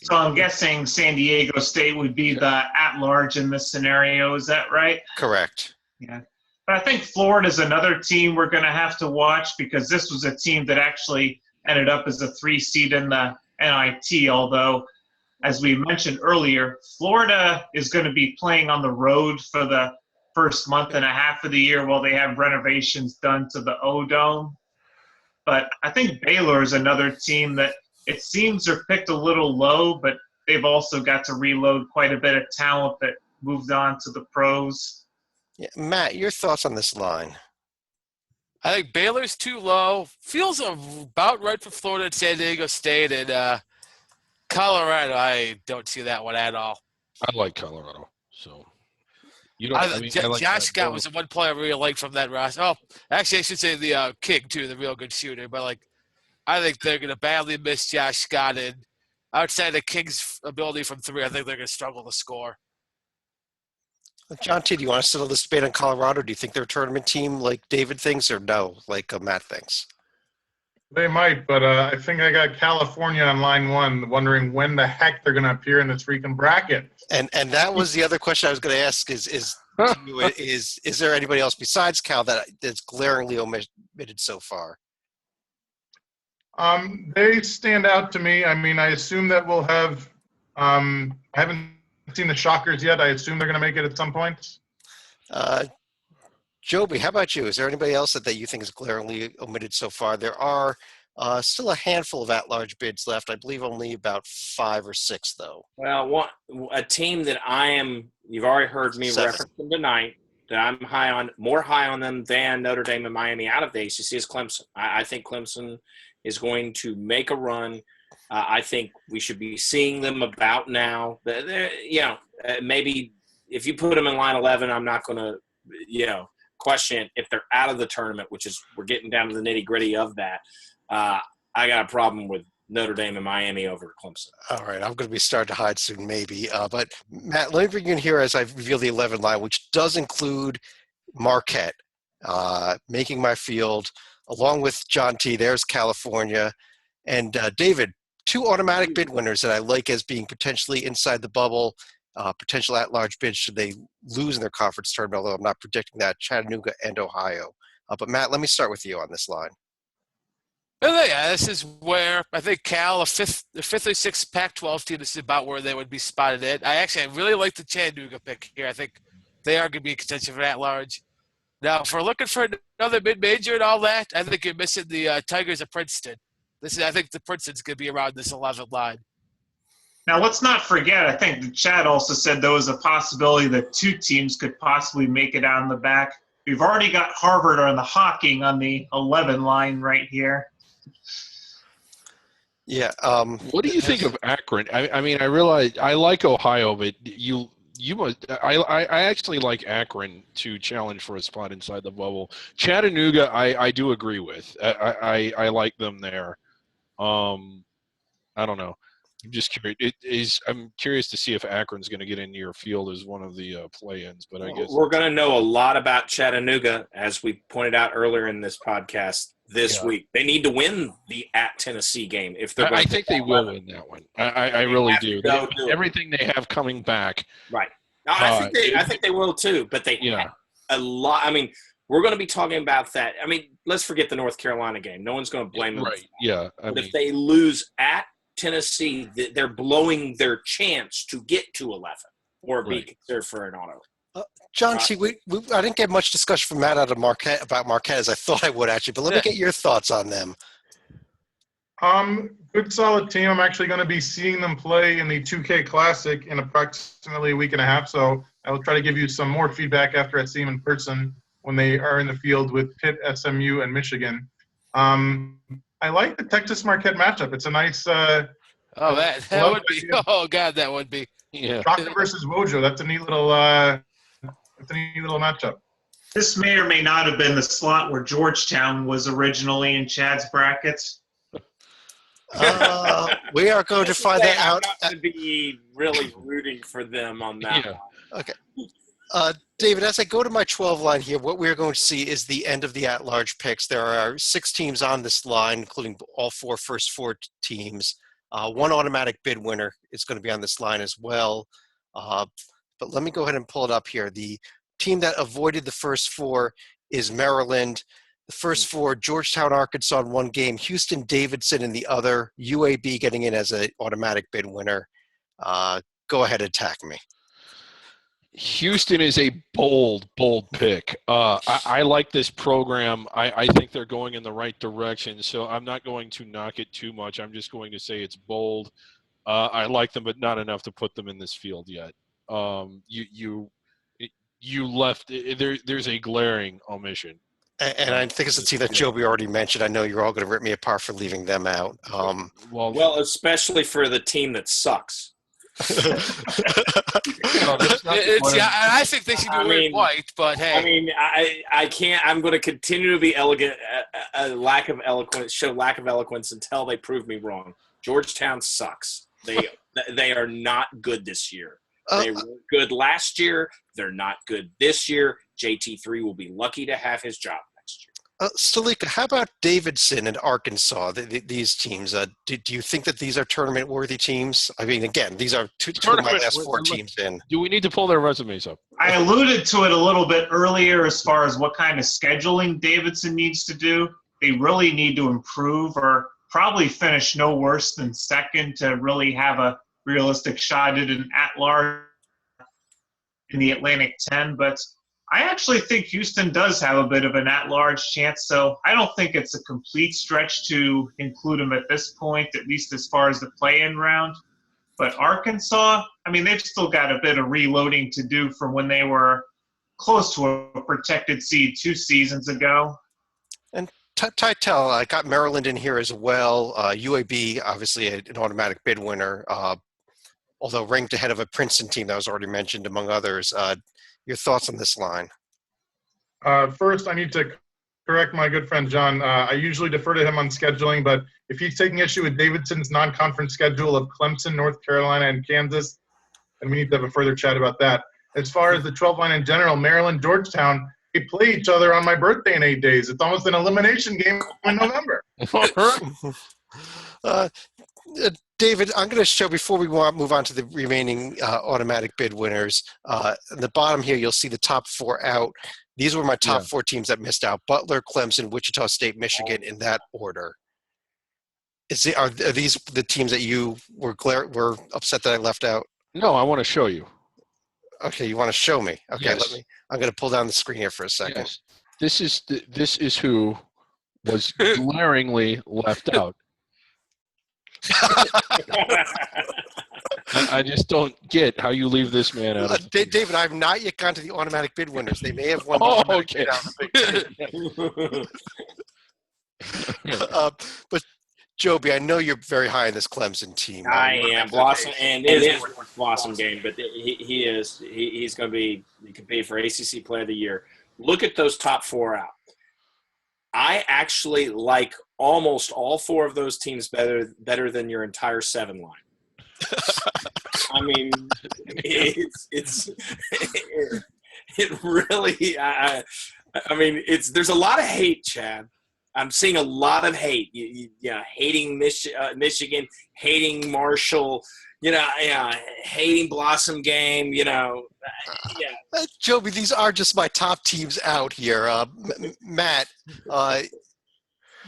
So I'm guessing San Diego State would be the at-large in this scenario. Is that right? Correct. Yeah. But I think Florida is another team we're going to have to watch because this was a team that actually ended up as a 3 seed in the NIT, although, as we mentioned earlier, Florida is going to be playing on the road for the first month and a half of the year while they have renovations done to the O-Dome. But I think Baylor is another team that it seems are picked a little low, but they've also got to reload quite a bit of talent that moved on to the pros. Yeah, Matt, your thoughts on this line? I think Baylor's too low. Feels about right for Florida and San Diego State. And Colorado, I don't see that one at all. I like Colorado. So you don't. I mean, I like Josh Scott was the one player I really liked from that roster. Oh, actually, I should say the King too, the real good shooter. But like, I think they're going to badly miss Josh Scott, and outside of King's ability from three, I think they're going to struggle to score. John T., do you want to settle this debate on Colorado? Do you think they're a tournament team like David thinks, or no, like Matt thinks? They might, but I think I got California on line one, wondering when the heck they're going to appear in this freaking bracket. And that was the other question I was going to ask is there anybody else besides Cal that's glaringly omitted so far? They stand out to me. I mean, I assume that we'll have I haven't seen the Shockers yet. I assume they're going to make it at some point. Joby, how about you? Is there anybody else that you think is glaringly omitted so far? There are still a handful of at-large bids left. I believe only about 5 or 6, though. Well, a team that you've already heard me 7. reference them tonight, that I'm more high on them than Notre Dame and Miami out of the ACC is Clemson. I think Clemson is going to make a run. I think we should be seeing them about now. Maybe if you put them in line 11, I'm not going to, question if they're out of the tournament, which is we're getting down to the nitty-gritty of that. I got a problem with Notre Dame and Miami over Clemson. All right, I'm going to be starting to hide soon, maybe. But, Matt, let me bring you in here as I reveal the 11 line, which does include Marquette making my field, along with John T. There's California. And, David, 2 automatic bid winners that I like as being potentially inside the bubble, potential at-large bids should they lose in their conference tournament, although I'm not predicting that, Chattanooga and Ohio. But, Matt, let me start with you on this line. Well, yeah, this is where I think Cal, the fifth or sixth Pac-12 team, this is about where they would be spotted at. I really like the Chattanooga pick here. I think they are going to be a contention for at-large. Now, if we're looking for another mid-major and all that, I think you're missing the Tigers of Princeton. I think the Princeton's going to be around this 11th line. Now, let's not forget, I think the chat also said there was a possibility that 2 teams could possibly make it out in the back. We've already got Harvard on the Hawking on the 11 line right here. Yeah. What do you think of Akron? I mean, I realize I like Ohio, but you must. I actually like Akron to challenge for a spot inside the bubble. Chattanooga, I do agree with. I like them there. I don't know. I'm just curious. I'm curious to see if Akron's going to get into your field as one of the play-ins. But I guess we're going to know a lot about Chattanooga, as we pointed out earlier in this podcast this week. They need to win the at Tennessee game if they're. I think they will win that one. I really do. Everything they have coming back. Right. No, I think they will too. But they have a lot. I mean, we're going to be talking about that. I mean, let's forget the North Carolina game. No one's going to blame them. Right. Yeah. But if they lose at Tennessee, they're blowing their chance to get to 11 or be considered for an auto. John, see, I didn't get much discussion from Matt about Marquette as I thought I would, actually, but let me get your thoughts on them. Good, solid team. I'm actually going to be seeing them play in the 2K Classic in approximately a week and a half, so I will try to give you some more feedback after I see them in person when they are in the field with Pitt, SMU, and Michigan. I like the Texas-Marquette matchup. It's a nice that would be – oh, God, that would be. Yeah. Rocket versus Wojo. That's a neat little matchup. This may or may not have been the slot where Georgetown was originally in Chad's brackets. We are going to find that out. I'm not going to be really rooting for them on that one. Okay. David, as I go to my 12 line here, what we're going to see is the end of the at-large picks. There are 6 teams on this line, including all first 4 teams. 1 automatic bid winner is going to be on this line as well. But let me go ahead and pull it up here. The team that avoided the first four is Maryland. The first four, Georgetown, Arkansas in one game, Houston, Davidson in the other, UAB getting in as an automatic bid winner. Go ahead and attack me. Houston is a bold pick. I like this program. I think they're going in the right direction, so I'm not going to knock it too much. I'm just going to say it's bold. I like them, but not enough to put them in this field yet. You left there's a glaring omission. And I think it's a team that Joby already mentioned. I know you're all going to rip me apart for leaving them out. Well, especially for the team that sucks. I think they should be wearing white, but hey. I mean, I can't. I'm going to continue to be elegant, lack of eloquence, show lack of eloquence until they prove me wrong. Georgetown sucks. They are not good this year. They were good last year. They're not good this year. JT3 will be lucky to have his job next year. Stalika, how about Davidson and Arkansas, these teams? Do you think that these are tournament-worthy teams? I mean, again, these are two of my last four teams in. Do we need to pull their resumes up? I alluded to it a little bit earlier as far as what kind of scheduling Davidson needs to do. They really need to improve or probably finish no worse than second to really have a realistic shot at an at-large in the Atlantic 10. But I actually think Houston does have a bit of an at-large chance, so I don't think it's a complete stretch to include them at this point, at least as far as the play-in round. But Arkansas, I mean, they've still got a bit of reloading to do from when they were close to a protected seed 2 seasons ago. And Tytel, I got Maryland in here as well. UAB, obviously an automatic bid winner, although ranked ahead of a Princeton team that was already mentioned, among others. Your thoughts on this line? First, I need to correct my good friend John. I usually defer to him on scheduling, but if he's taking issue with Davidson's non-conference schedule of Clemson, North Carolina, and Kansas, then we need to have a further chat about that. As far as the 12 line in general, Maryland, Georgetown, they play each other on my birthday in 8 days. It's almost an elimination game in November. David, I'm going to show, before we move on to the remaining automatic bid winners, at the bottom here, you'll see the top 4 out. These were my top 4 teams that missed out: Butler, Clemson, Wichita State, Michigan, in that order. Are these the teams that you were upset that I left out? No, I want to show you. Okay, you want to show me? Okay, Yes. I'm going to pull down the screen here for a second. Yes. This is who was glaringly left out. I just don't get how you leave this man out. David, I have not yet gone to the automatic bid winners. They may have won. Okay. But Joby, I know you're very high in this Clemson team. I am. Blossom, and it is Blossom game, but he's going to be compete for ACC Player of the Year. Look at those top 4 out. I actually like almost all 4 of those teams better than your entire 7 line. I mean, it really. I mean, there's a lot of hate, Chad. I'm seeing a lot of hate. Hating Michigan, hating Marshall. Hating Blossom game. Joby, these are just my top teams out here. Matt,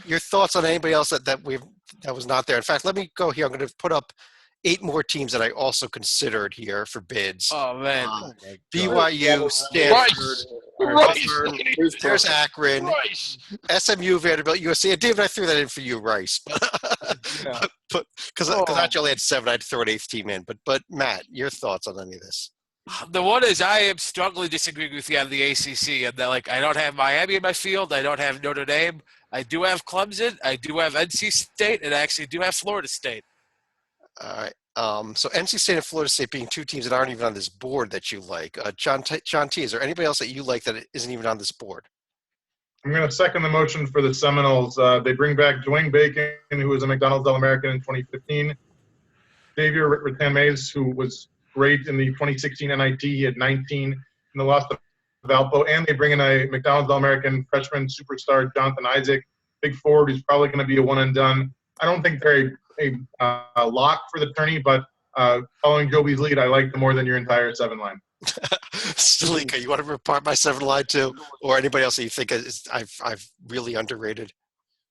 your thoughts on anybody else that was not there? In fact, let me go here. I'm going to put up 8 more teams that I also considered here for bids. Oh, man. BYU, Stanford, Rice. there's Akron, Rice. SMU, Vanderbilt, USC. David, I threw that in for you, Rice. But because I actually had 7, I'd throw an 8th team in. But Matt, your thoughts on any of this? The one is I am strongly disagreeing with you on the ACC, and that I don't have Miami in my field. I don't have Notre Dame. I do have Clemson. I do have NC State, and I actually do have Florida State. All right. So NC State and Florida State being 2 teams that aren't even on this board that you like. John T, is there anybody else that you like that isn't even on this board? I'm going to second the motion for the Seminoles. They bring back Dwayne Bacon, who was a McDonald's All-American in 2015. Xavier Rattan-Mays, who was great in the 2016 NIT. He had 19 in the loss to Valpo. And they bring in a McDonald's All-American freshman superstar, Jonathan Isaac, big forward, who's probably going to be a one-and-done. I don't think they're a lock for the tourney, but following Joby's lead, I like them more than your entire 7 line. Stalika, you want to repart my 7 line too? Or anybody else that you think I've really underrated?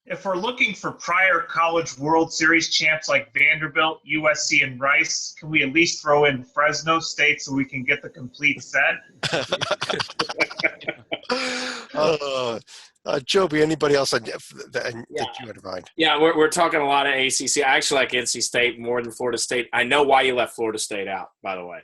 If we're looking for prior College World Series champs like Vanderbilt, USC, and Rice, can we at least throw in Fresno State so we can get the complete set? Joby, anybody else that you had in mind? Yeah, we're talking a lot of ACC. I actually like NC State more than Florida State. I know why you left Florida State out, by the way,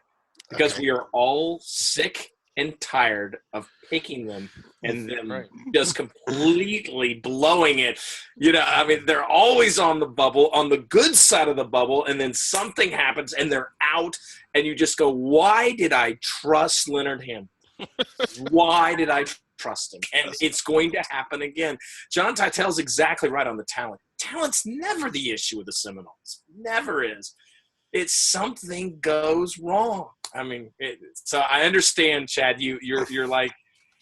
because we are all sick and tired of picking them and them just completely blowing it. I mean, they're always on the bubble, on the good side of the bubble, and then something happens and they're out, and you just go, why did I trust Leonard Ham? Why did I trust him? And it's going to happen again. John Titel's exactly right on the talent. Talent's never the issue with the Seminoles. Never is. It's something goes wrong. I mean, so I understand, Chad. You're like,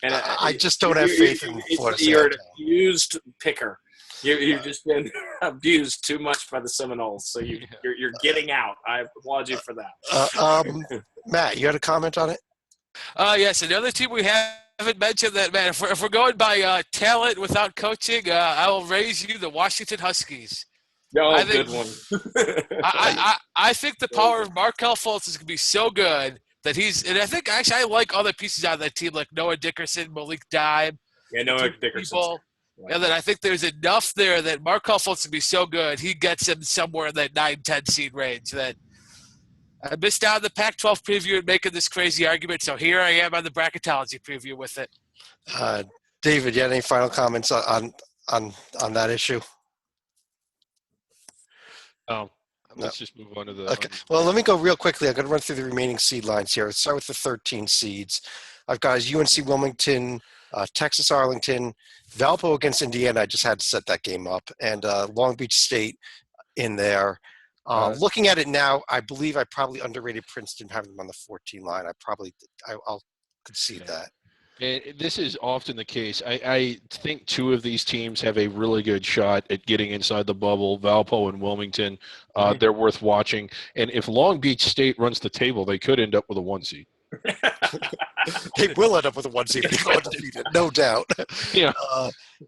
and I just don't have faith in Florida State. You're an abused picker. You've just been abused too much by the Seminoles, so you're getting out. I applaud you for that. Matt, you had a comment on it? Yes, another team we haven't mentioned that, man. If we're going by talent without coaching, I will raise you the Washington Huskies. Oh, good one. I think the power of Markelle Fultz is going to be so good that and I think actually I like other pieces on that team like Noah Dickerson, Malik Dime. Yeah, Noah Dickerson. And then I think there's enough there that Markelle Fultz will be so good, he gets him somewhere in that 9-10 seed range. That I missed out on the Pac-12 preview and making this crazy argument, so here I am on the Bracketology preview with it. David, you had any final comments on that issue? Let's just move on to the. Okay. Well, let me go real quickly. I'm going to run through the remaining seed lines here. Let's start with the 13 seeds. I've got UNC Wilmington, Texas Arlington, Valpo against Indiana. I just had to set that game up, and Long Beach State in there. Looking at it now, I believe I probably underrated Princeton having them on the 14 line. I'll concede that. And this is often the case. I think 2 of these teams have a really good shot at getting inside the bubble, Valpo and Wilmington. They're worth watching. And if Long Beach State runs the table, they could end up with a 1 seed. They will end up with a 1 seed if they go undefeated, no doubt. Yeah.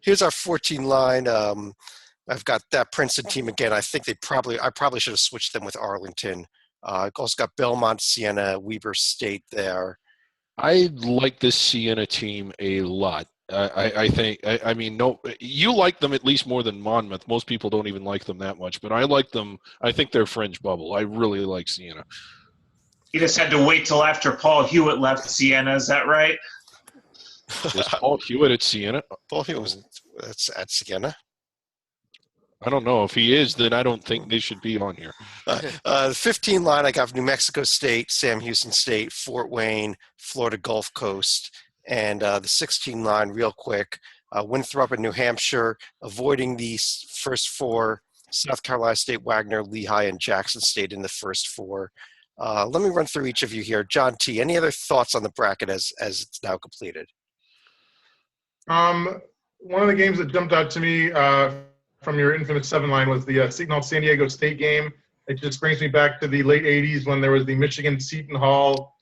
Here's our 14 line. I've got that Princeton team again. I think I probably should have switched them with Arlington. I've also got Belmont, Siena, Weber State there. I like this Siena team a lot. I mean, you like them at least more than Monmouth. Most people don't even like them that much, but I like them. I think they're fringe bubble. I really like Siena. You just had to wait till after Paul Hewitt left Siena. Is that right? Was Paul Hewitt at Siena? Paul Hewitt was at Siena. I don't know. If he is, then I don't think they should be on here. The 15 line, I got New Mexico State, Sam Houston State, Fort Wayne, Florida Gulf Coast. And the 16 line, real quick, Winthrop and New Hampshire, avoiding the first 4, South Carolina State, Wagner, Lehigh, and Jackson State in the first 4. Let me run through each of you here. John T., any other thoughts on the bracket as it's now completed? One of the games that jumped out to me from your infamous 7 line was the Seton Hall-San Diego State game. It just brings me back to the late 80s when there was the Michigan-Seton Hall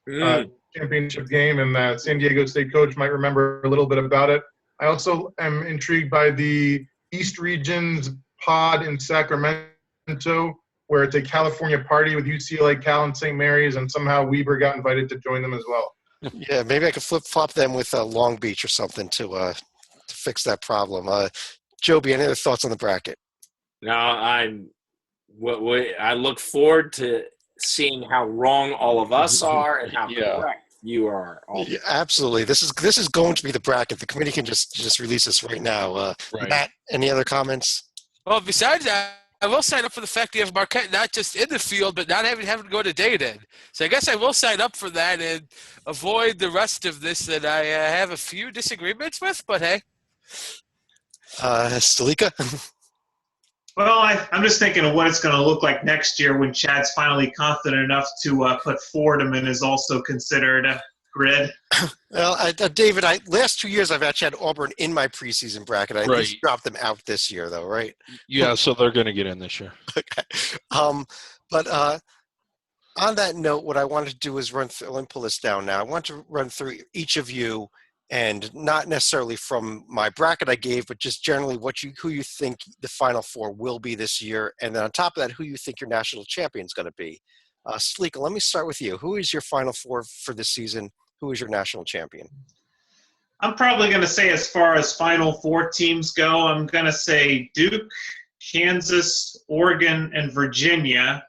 championship game, and San Diego State coach might remember a little bit about it. I also am intrigued by the East Region's pod in Sacramento, where it's a California party with UCLA, Cal, and St. Mary's, and somehow Weber got invited to join them as well. Yeah, maybe I could flip-flop them with Long Beach or something to fix that problem. Joby, any other thoughts on the bracket? No, I look forward to seeing how wrong all of us are and how correct you are. Yeah, absolutely. This is going to be the bracket. The committee can just release this right now. Matt, any other comments? Well, besides that, I will sign up for the fact that you have Marquette not just in the field, but not having to go to Dayton. So I guess I will sign up for that and avoid the rest of this that I have a few disagreements with, but hey. Stalika? Well, I'm just thinking of what it's going to look like next year when Chad's finally confident enough to put Fordham in as also considered a grid. Well, David, last 2 years I've actually had Auburn in my preseason bracket. I just dropped them out this year, though, right? Yeah, so they're going to get in this year. Okay. But on that note, what I wanted to do is let me pull this down now. I want to run through each of you, and not necessarily from my bracket I gave, but just generally who you think the Final Four will be this year, and then on top of that, who you think your national champion is going to be. Sleeka, let me start with you. Who is your Final Four for this season? Who is your national champion? I'm probably going to say, as far as Final Four teams go, I'm going to say Duke, Kansas, Oregon, and Virginia.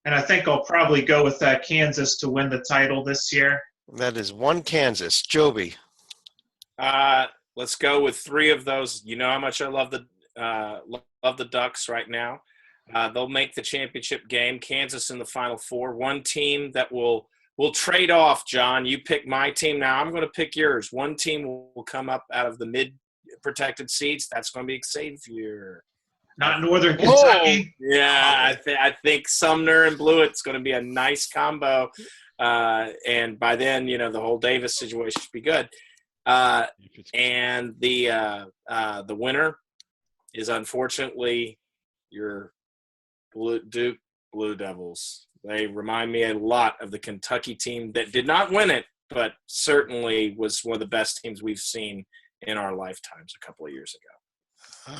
And I think I'll probably go with Kansas to win the title this year. That is one Kansas. Joby. Let's go with three of those. You know how much I love the Ducks right now. They'll make the championship game. Kansas in the Final Four. One team that will trade off, John. You pick my team now. I'm going to pick yours. One team will come up out of the mid-protected seats. That's going to be Xavier. Not Northern Kentucky. Yeah, I think Sumner and Blewett's going to be a nice combo. And by then, the whole Davis situation should be good. And the winner is unfortunately your Duke Blue Devils. They remind me a lot of the Kentucky team that did not win it, but certainly was one of the best teams we've seen in our lifetimes a couple of years ago.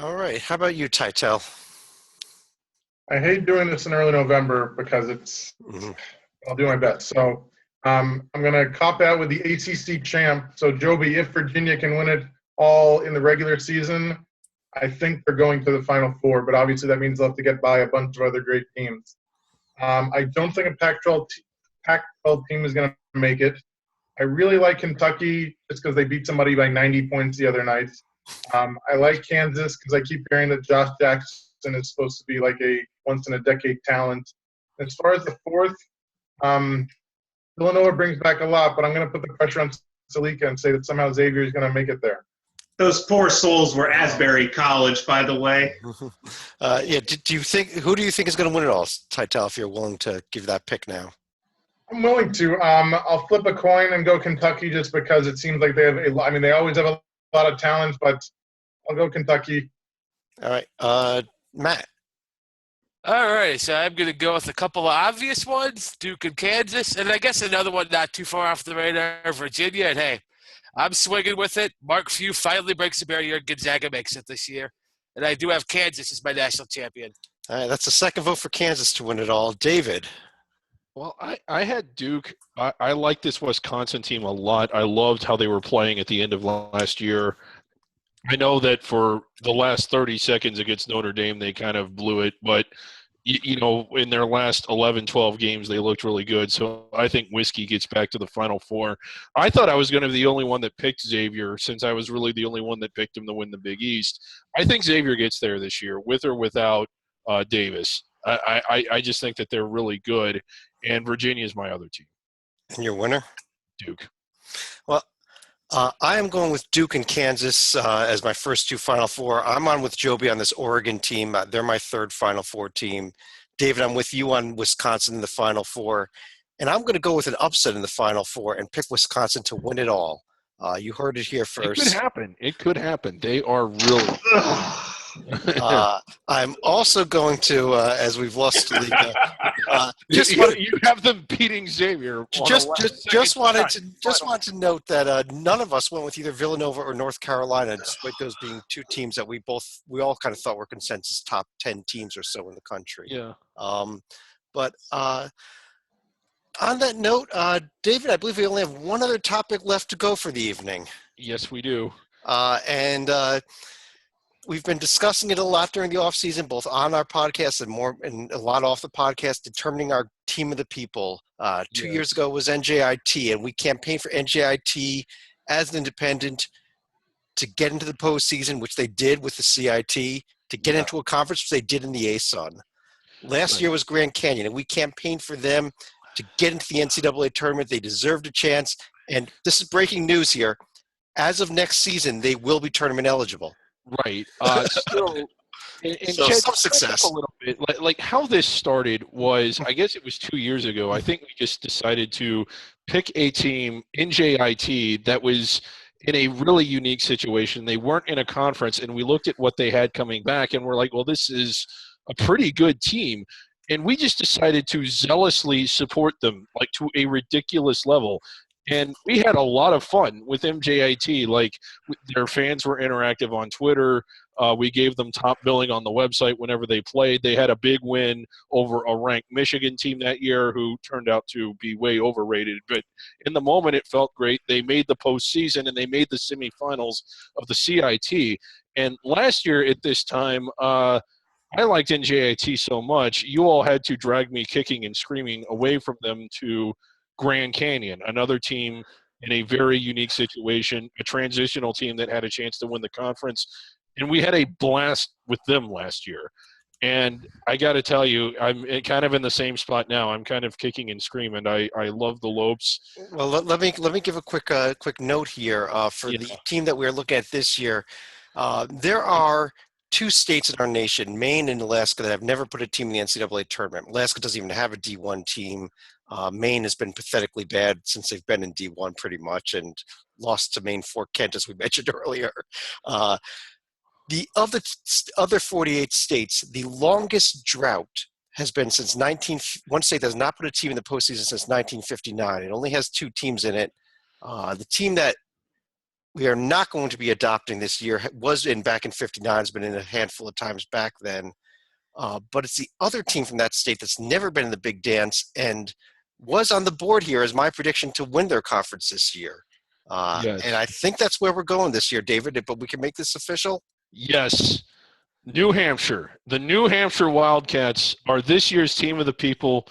All right. How about you, Titel? I hate doing this in early November because I'll do my best. So I'm going to cop out with the ACC champ. So, Joby, if Virginia can win it all in the regular season, I think they're going to the Final Four, but obviously that means they'll have to get by a bunch of other great teams. I don't think a Pac-12 team is going to make it. I really like Kentucky just because they beat somebody by 90 points the other night. I like Kansas because I keep hearing that Josh Jackson is supposed to be like a once-in-a-decade talent. As far as the fourth, Villanova brings back a lot, but I'm going to put the pressure on Salika and say that somehow Xavier is going to make it there. Those poor souls were Asbury College, by the way. Who do you think is going to win it all, Titel, if you're willing to give that pick now? I'm willing to. I'll flip a coin and go Kentucky just because it seems like they have they always have a lot of talent, but I'll go Kentucky. All right. Matt. All right, so I'm going to go with a couple of obvious ones, Duke and Kansas, and I guess another one not too far off the radar, Virginia. And, hey, I'm swinging with it. Mark Few finally breaks the barrier, and Gonzaga makes it this year. And I do have Kansas as my national champion. All right, that's the second vote for Kansas to win it all. David. Well, I had Duke. I like this Wisconsin team a lot. I loved how they were playing at the end of last year. I know that for the last 30 seconds against Notre Dame, they kind of blew it. But, in their last 11, 12 games, they looked really good. So I think Whiskey gets back to the Final Four. I thought I was going to be the only one that picked Xavier since I was really the only one that picked him to win the Big East. I think Xavier gets there this year, with or without Davis. I just think that they're really good. And Virginia is my other team. And your winner? Duke. Well, I am going with Duke and Kansas as my first two Final Four. I'm on with Joby on this Oregon team. They're my third Final Four team. David, I'm with you on Wisconsin in the Final Four. And I'm going to go with an upset in the Final Four and pick Wisconsin to win it all. You heard it here first. It could happen. They are really I'm also going to, as we've lost League, you have them beating Xavier. Just wanted to note that none of us went with either Villanova or North Carolina, despite those being two teams that we all kind of thought were consensus top 10 teams or so in the country. Yeah. But on that note, David, I believe we only have one other topic left to go for the evening. Yes, we do. And we've been discussing it a lot during the off season, both on our podcast and a lot off the podcast, determining our team of the people. 2 years ago was NJIT, and we campaigned for NJIT as an independent to get into the postseason, which they did with the CIT, to get into a conference, which they did in the ASUN. Last year was Grand Canyon, and we campaigned for them to get into the NCAA tournament. They deserved a chance, and this is breaking news here. As of next season, they will be tournament eligible. Right. Still, so some success. A little bit. Like how this started was, I guess it was 2 years ago. I think we just decided to pick a team in JIT that was in a really unique situation. They weren't in a conference, and we looked at what they had coming back, and we're like, well, this is a pretty good team. And we just decided to zealously support them, like to a ridiculous level. And we had a lot of fun with MJIT. Like, their fans were interactive on Twitter. We gave them top billing on the website whenever they played. They had a big win over a ranked Michigan team that year who turned out to be way overrated. But in the moment, it felt great. They made the postseason, and they made the semifinals of the CIT. And last year at this time, I liked NJIT so much, you all had to drag me kicking and screaming away from them to Grand Canyon, another team in a very unique situation, a transitional team that had a chance to win the conference. And we had a blast with them last year. And I got to tell you, I'm kind of in the same spot now. I'm kind of kicking and screaming. I love the Lopes. Well, let me give a quick note here for the team that we're looking at this year. There are 2 states in our nation, Maine and Alaska, that have never put a team in the NCAA tournament. Alaska doesn't even have a D1 team. Maine has been pathetically bad since they've been in D1 pretty much, and lost to Maine Fort Kent, as we mentioned earlier. The other 48 states, the longest drought has been since one state that has not put a team in the postseason since 1959. It only has 2 teams in it. The team that we are not going to be adopting this year was back in 59, has been in a handful of times back then. But it's the other team from that state that's never been in the big dance and was on the board here as my prediction to win their conference this year. Yes. And I think that's where we're going this year, David, but we can make this official. Yes. New Hampshire. The New Hampshire Wildcats are this year's team of the people.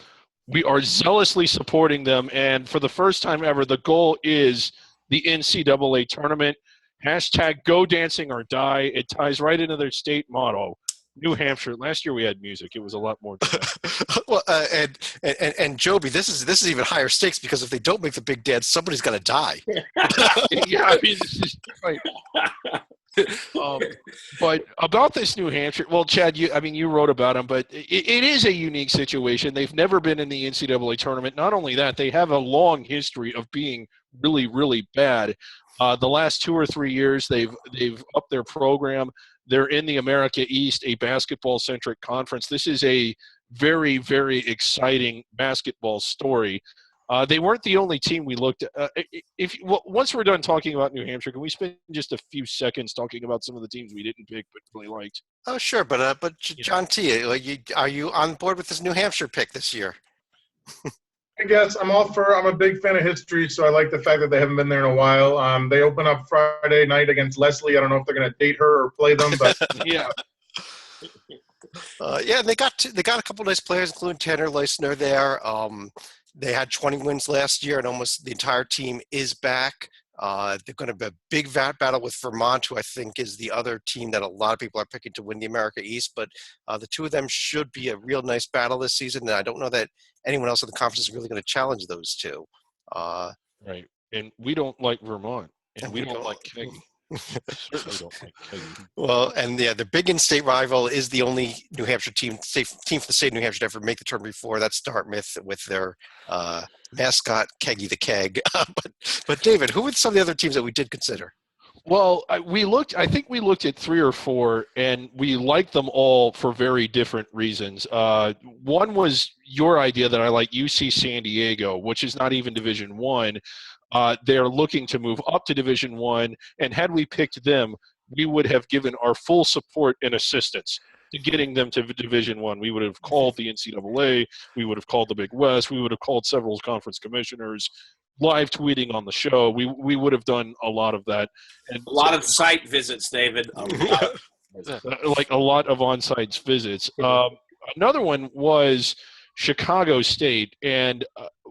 We are zealously supporting them. And for the first time ever, the goal is the NCAA tournament. # Go Dancing or Die. It ties right into their state motto. New Hampshire. Last year we had music. It was a lot more. Well, and Joby, this is even higher stakes because if they don't make the big dance, somebody's got to die. Yeah, I mean, this is right. But about this New Hampshire, well, Chad, you wrote about them, but it is a unique situation. They've never been in the NCAA tournament. Not only that, they have a long history of being really, really bad. The last 2 or 3 years, they've upped their program. They're in the America East, a basketball-centric conference. This is a very, very exciting basketball story. They weren't the only team we looked at. Once we're done talking about New Hampshire, can we spend just a few seconds talking about some of the teams we didn't pick but really liked? Oh, sure. But John T., are you on board with this New Hampshire pick this year? I guess I'm a big fan of history, so I like the fact that they haven't been there in a while. They open up Friday night against Leslie. I don't know if they're going to date her or play them, but yeah. They got a couple nice players, including Tanner Leisner there. They had 20 wins last year, and almost the entire team is back. They're going to be a big battle with Vermont, who I think is the other team that a lot of people are picking to win the America East. But the 2 of them should be a real nice battle this season, and I don't know that anyone else in the conference is really going to challenge those 2. Right, and we don't like Vermont, and we don't like Keggy. Certainly don't like Keggy. Well, and the big in-state rival is the only New Hampshire team from the state of New Hampshire to ever make the tournament before. That's Dartmouth with their mascot Keggy the Keg. But David, who were some of the other teams that we did consider? Well, I think we looked at 3 or 4, and we liked them all for very different reasons. One was your idea that I like, UC San Diego, which is not even Division I. They're looking to move up to Division I, and had we picked them, we would have given our full support and assistance to getting them to Division I. We would have called the NCAA, we would have called the Big West, we would have called several conference commissioners, live tweeting on the show. We would have done a lot of that. And a lot of site visits, David. Like a lot of on-site visits. Another one was Chicago State, and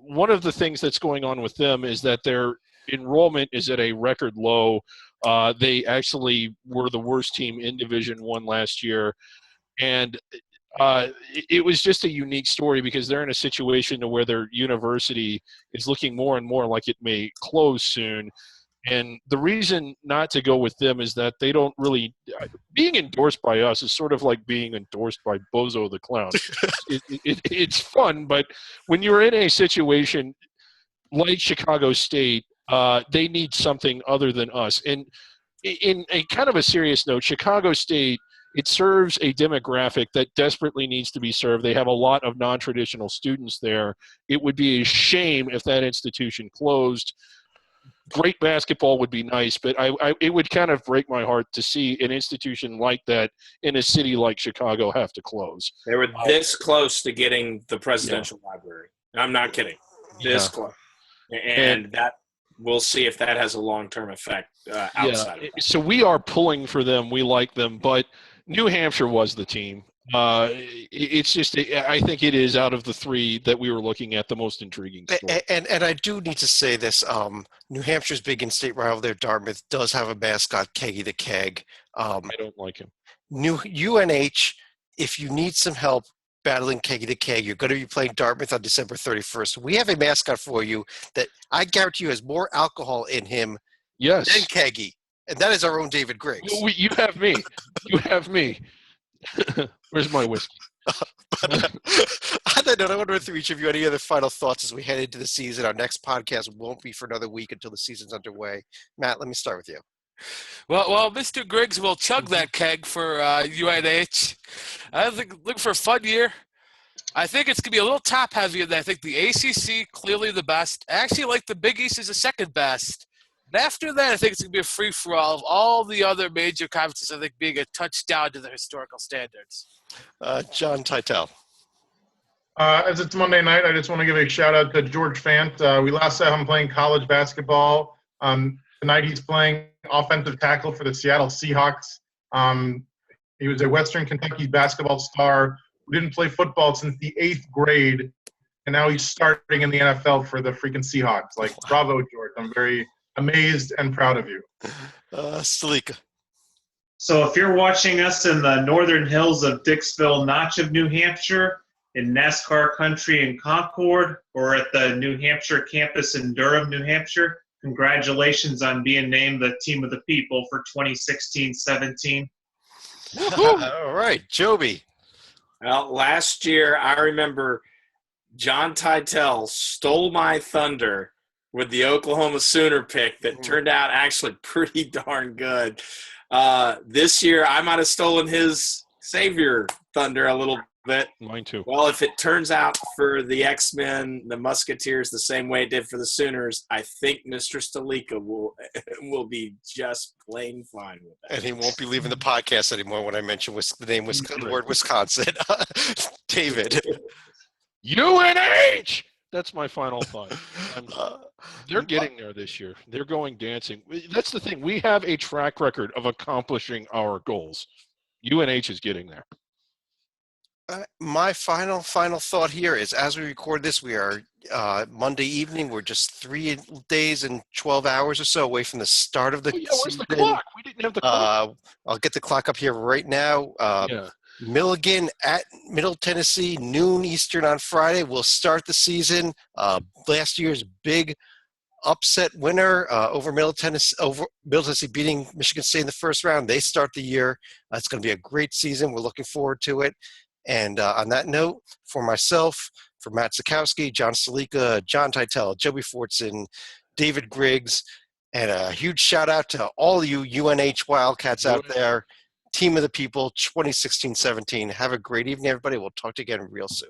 one of the things that's going on with them is that their enrollment is at a record low. They actually were the worst team in Division I last year, and it was just a unique story because they're in a situation where their university is looking more and more like it may close soon. And the reason not to go with them is that they don't really – being endorsed by us is sort of like being endorsed by Bozo the Clown. It's fun, but when you're in a situation like Chicago State, they need something other than us. And in a kind of a serious note, Chicago State it serves a demographic that desperately needs to be served. They have a lot of non-traditional students there. It would be a shame if that institution closed. Great basketball would be nice, but it would kind of break my heart to see an institution like that in a city like Chicago have to close. They were this close to getting the presidential library. I'm not kidding. This close. And that we'll see if that has a long-term effect outside of that. So we are pulling for them. We like them, but New Hampshire was the team. It's just, I think it is out of the three that we were looking at the most intriguing story. And I do need to say this: New Hampshire's big in-state rival there, Dartmouth, does have a mascot, Keggy the Keg. I don't like him. New UNH, if you need some help battling Keggy the Keg, you're going to be playing Dartmouth on December 31st. We have a mascot for you that I guarantee you has more alcohol in him than Keggy, and that is our own David Griggs. You have me. You have me. Where's my whiskey? On that note, I wonder if each of you any other final thoughts as we head into the season. Our next podcast won't be for another week until the season's underway. Matt, let me start with you. Well, Mr. Griggs will chug that keg for UNH. I think look for a fun year. I think it's going to be a little top heavy, and I think the ACC clearly the best. I actually like the Big East as the second best. And after that, I think it's going to be a free-for-all of all the other major conferences, I think, being a touchdown to the historical standards. John Titel. As it's Monday night, I just want to give a shout-out to George Fant. We last saw him playing college basketball. Tonight he's playing offensive tackle for the Seattle Seahawks. He was a Western Kentucky basketball star who didn't play football since the 8th grade, and now he's starting in the NFL for the freaking Seahawks. Like, bravo, George. I'm very amazed and proud of you. Salika. So if you're watching us in the northern hills of Dixville Notch of New Hampshire, in NASCAR country in Concord, or at the New Hampshire campus in Durham, New Hampshire, congratulations on being named the Team of the People for 2016-17. All right, Joby. Well, last year I remember John Titel stole my thunder with the Oklahoma Sooner pick that turned out actually pretty darn good. This year I might have stolen his savior thunder a little bit. Mine too. Well, if it turns out for the X-Men, the Musketeers, the same way it did for the Sooners, I think Mr. Stalika will be just plain fine with that. And he won't be leaving the podcast anymore when I mention the word Wisconsin. David. UNH! That's my final thought. They're getting there this year. They're going dancing. That's the thing. We have a track record of accomplishing our goals. UNH is getting there. My final thought here is, as we record this, we are Monday evening. We're just 3 days and 12 hours or so away from the start of the season. Where's the clock? We didn't have the clock. I'll get the clock up here right now. Milligan at Middle Tennessee, noon Eastern on Friday. We'll start the season. Last year's big upset winner over Middle Tennessee beating Michigan State in the first round. They start the year. It's going to be a great season. We're looking forward to it. And on that note, for myself, for Matt Sikowski, John Salika, John Titel, Joby Fortson, David Griggs, and a huge shout out to all you UNH Wildcats out there. Team of the People 2016-17. Have a great evening, everybody. We'll talk to you again real soon.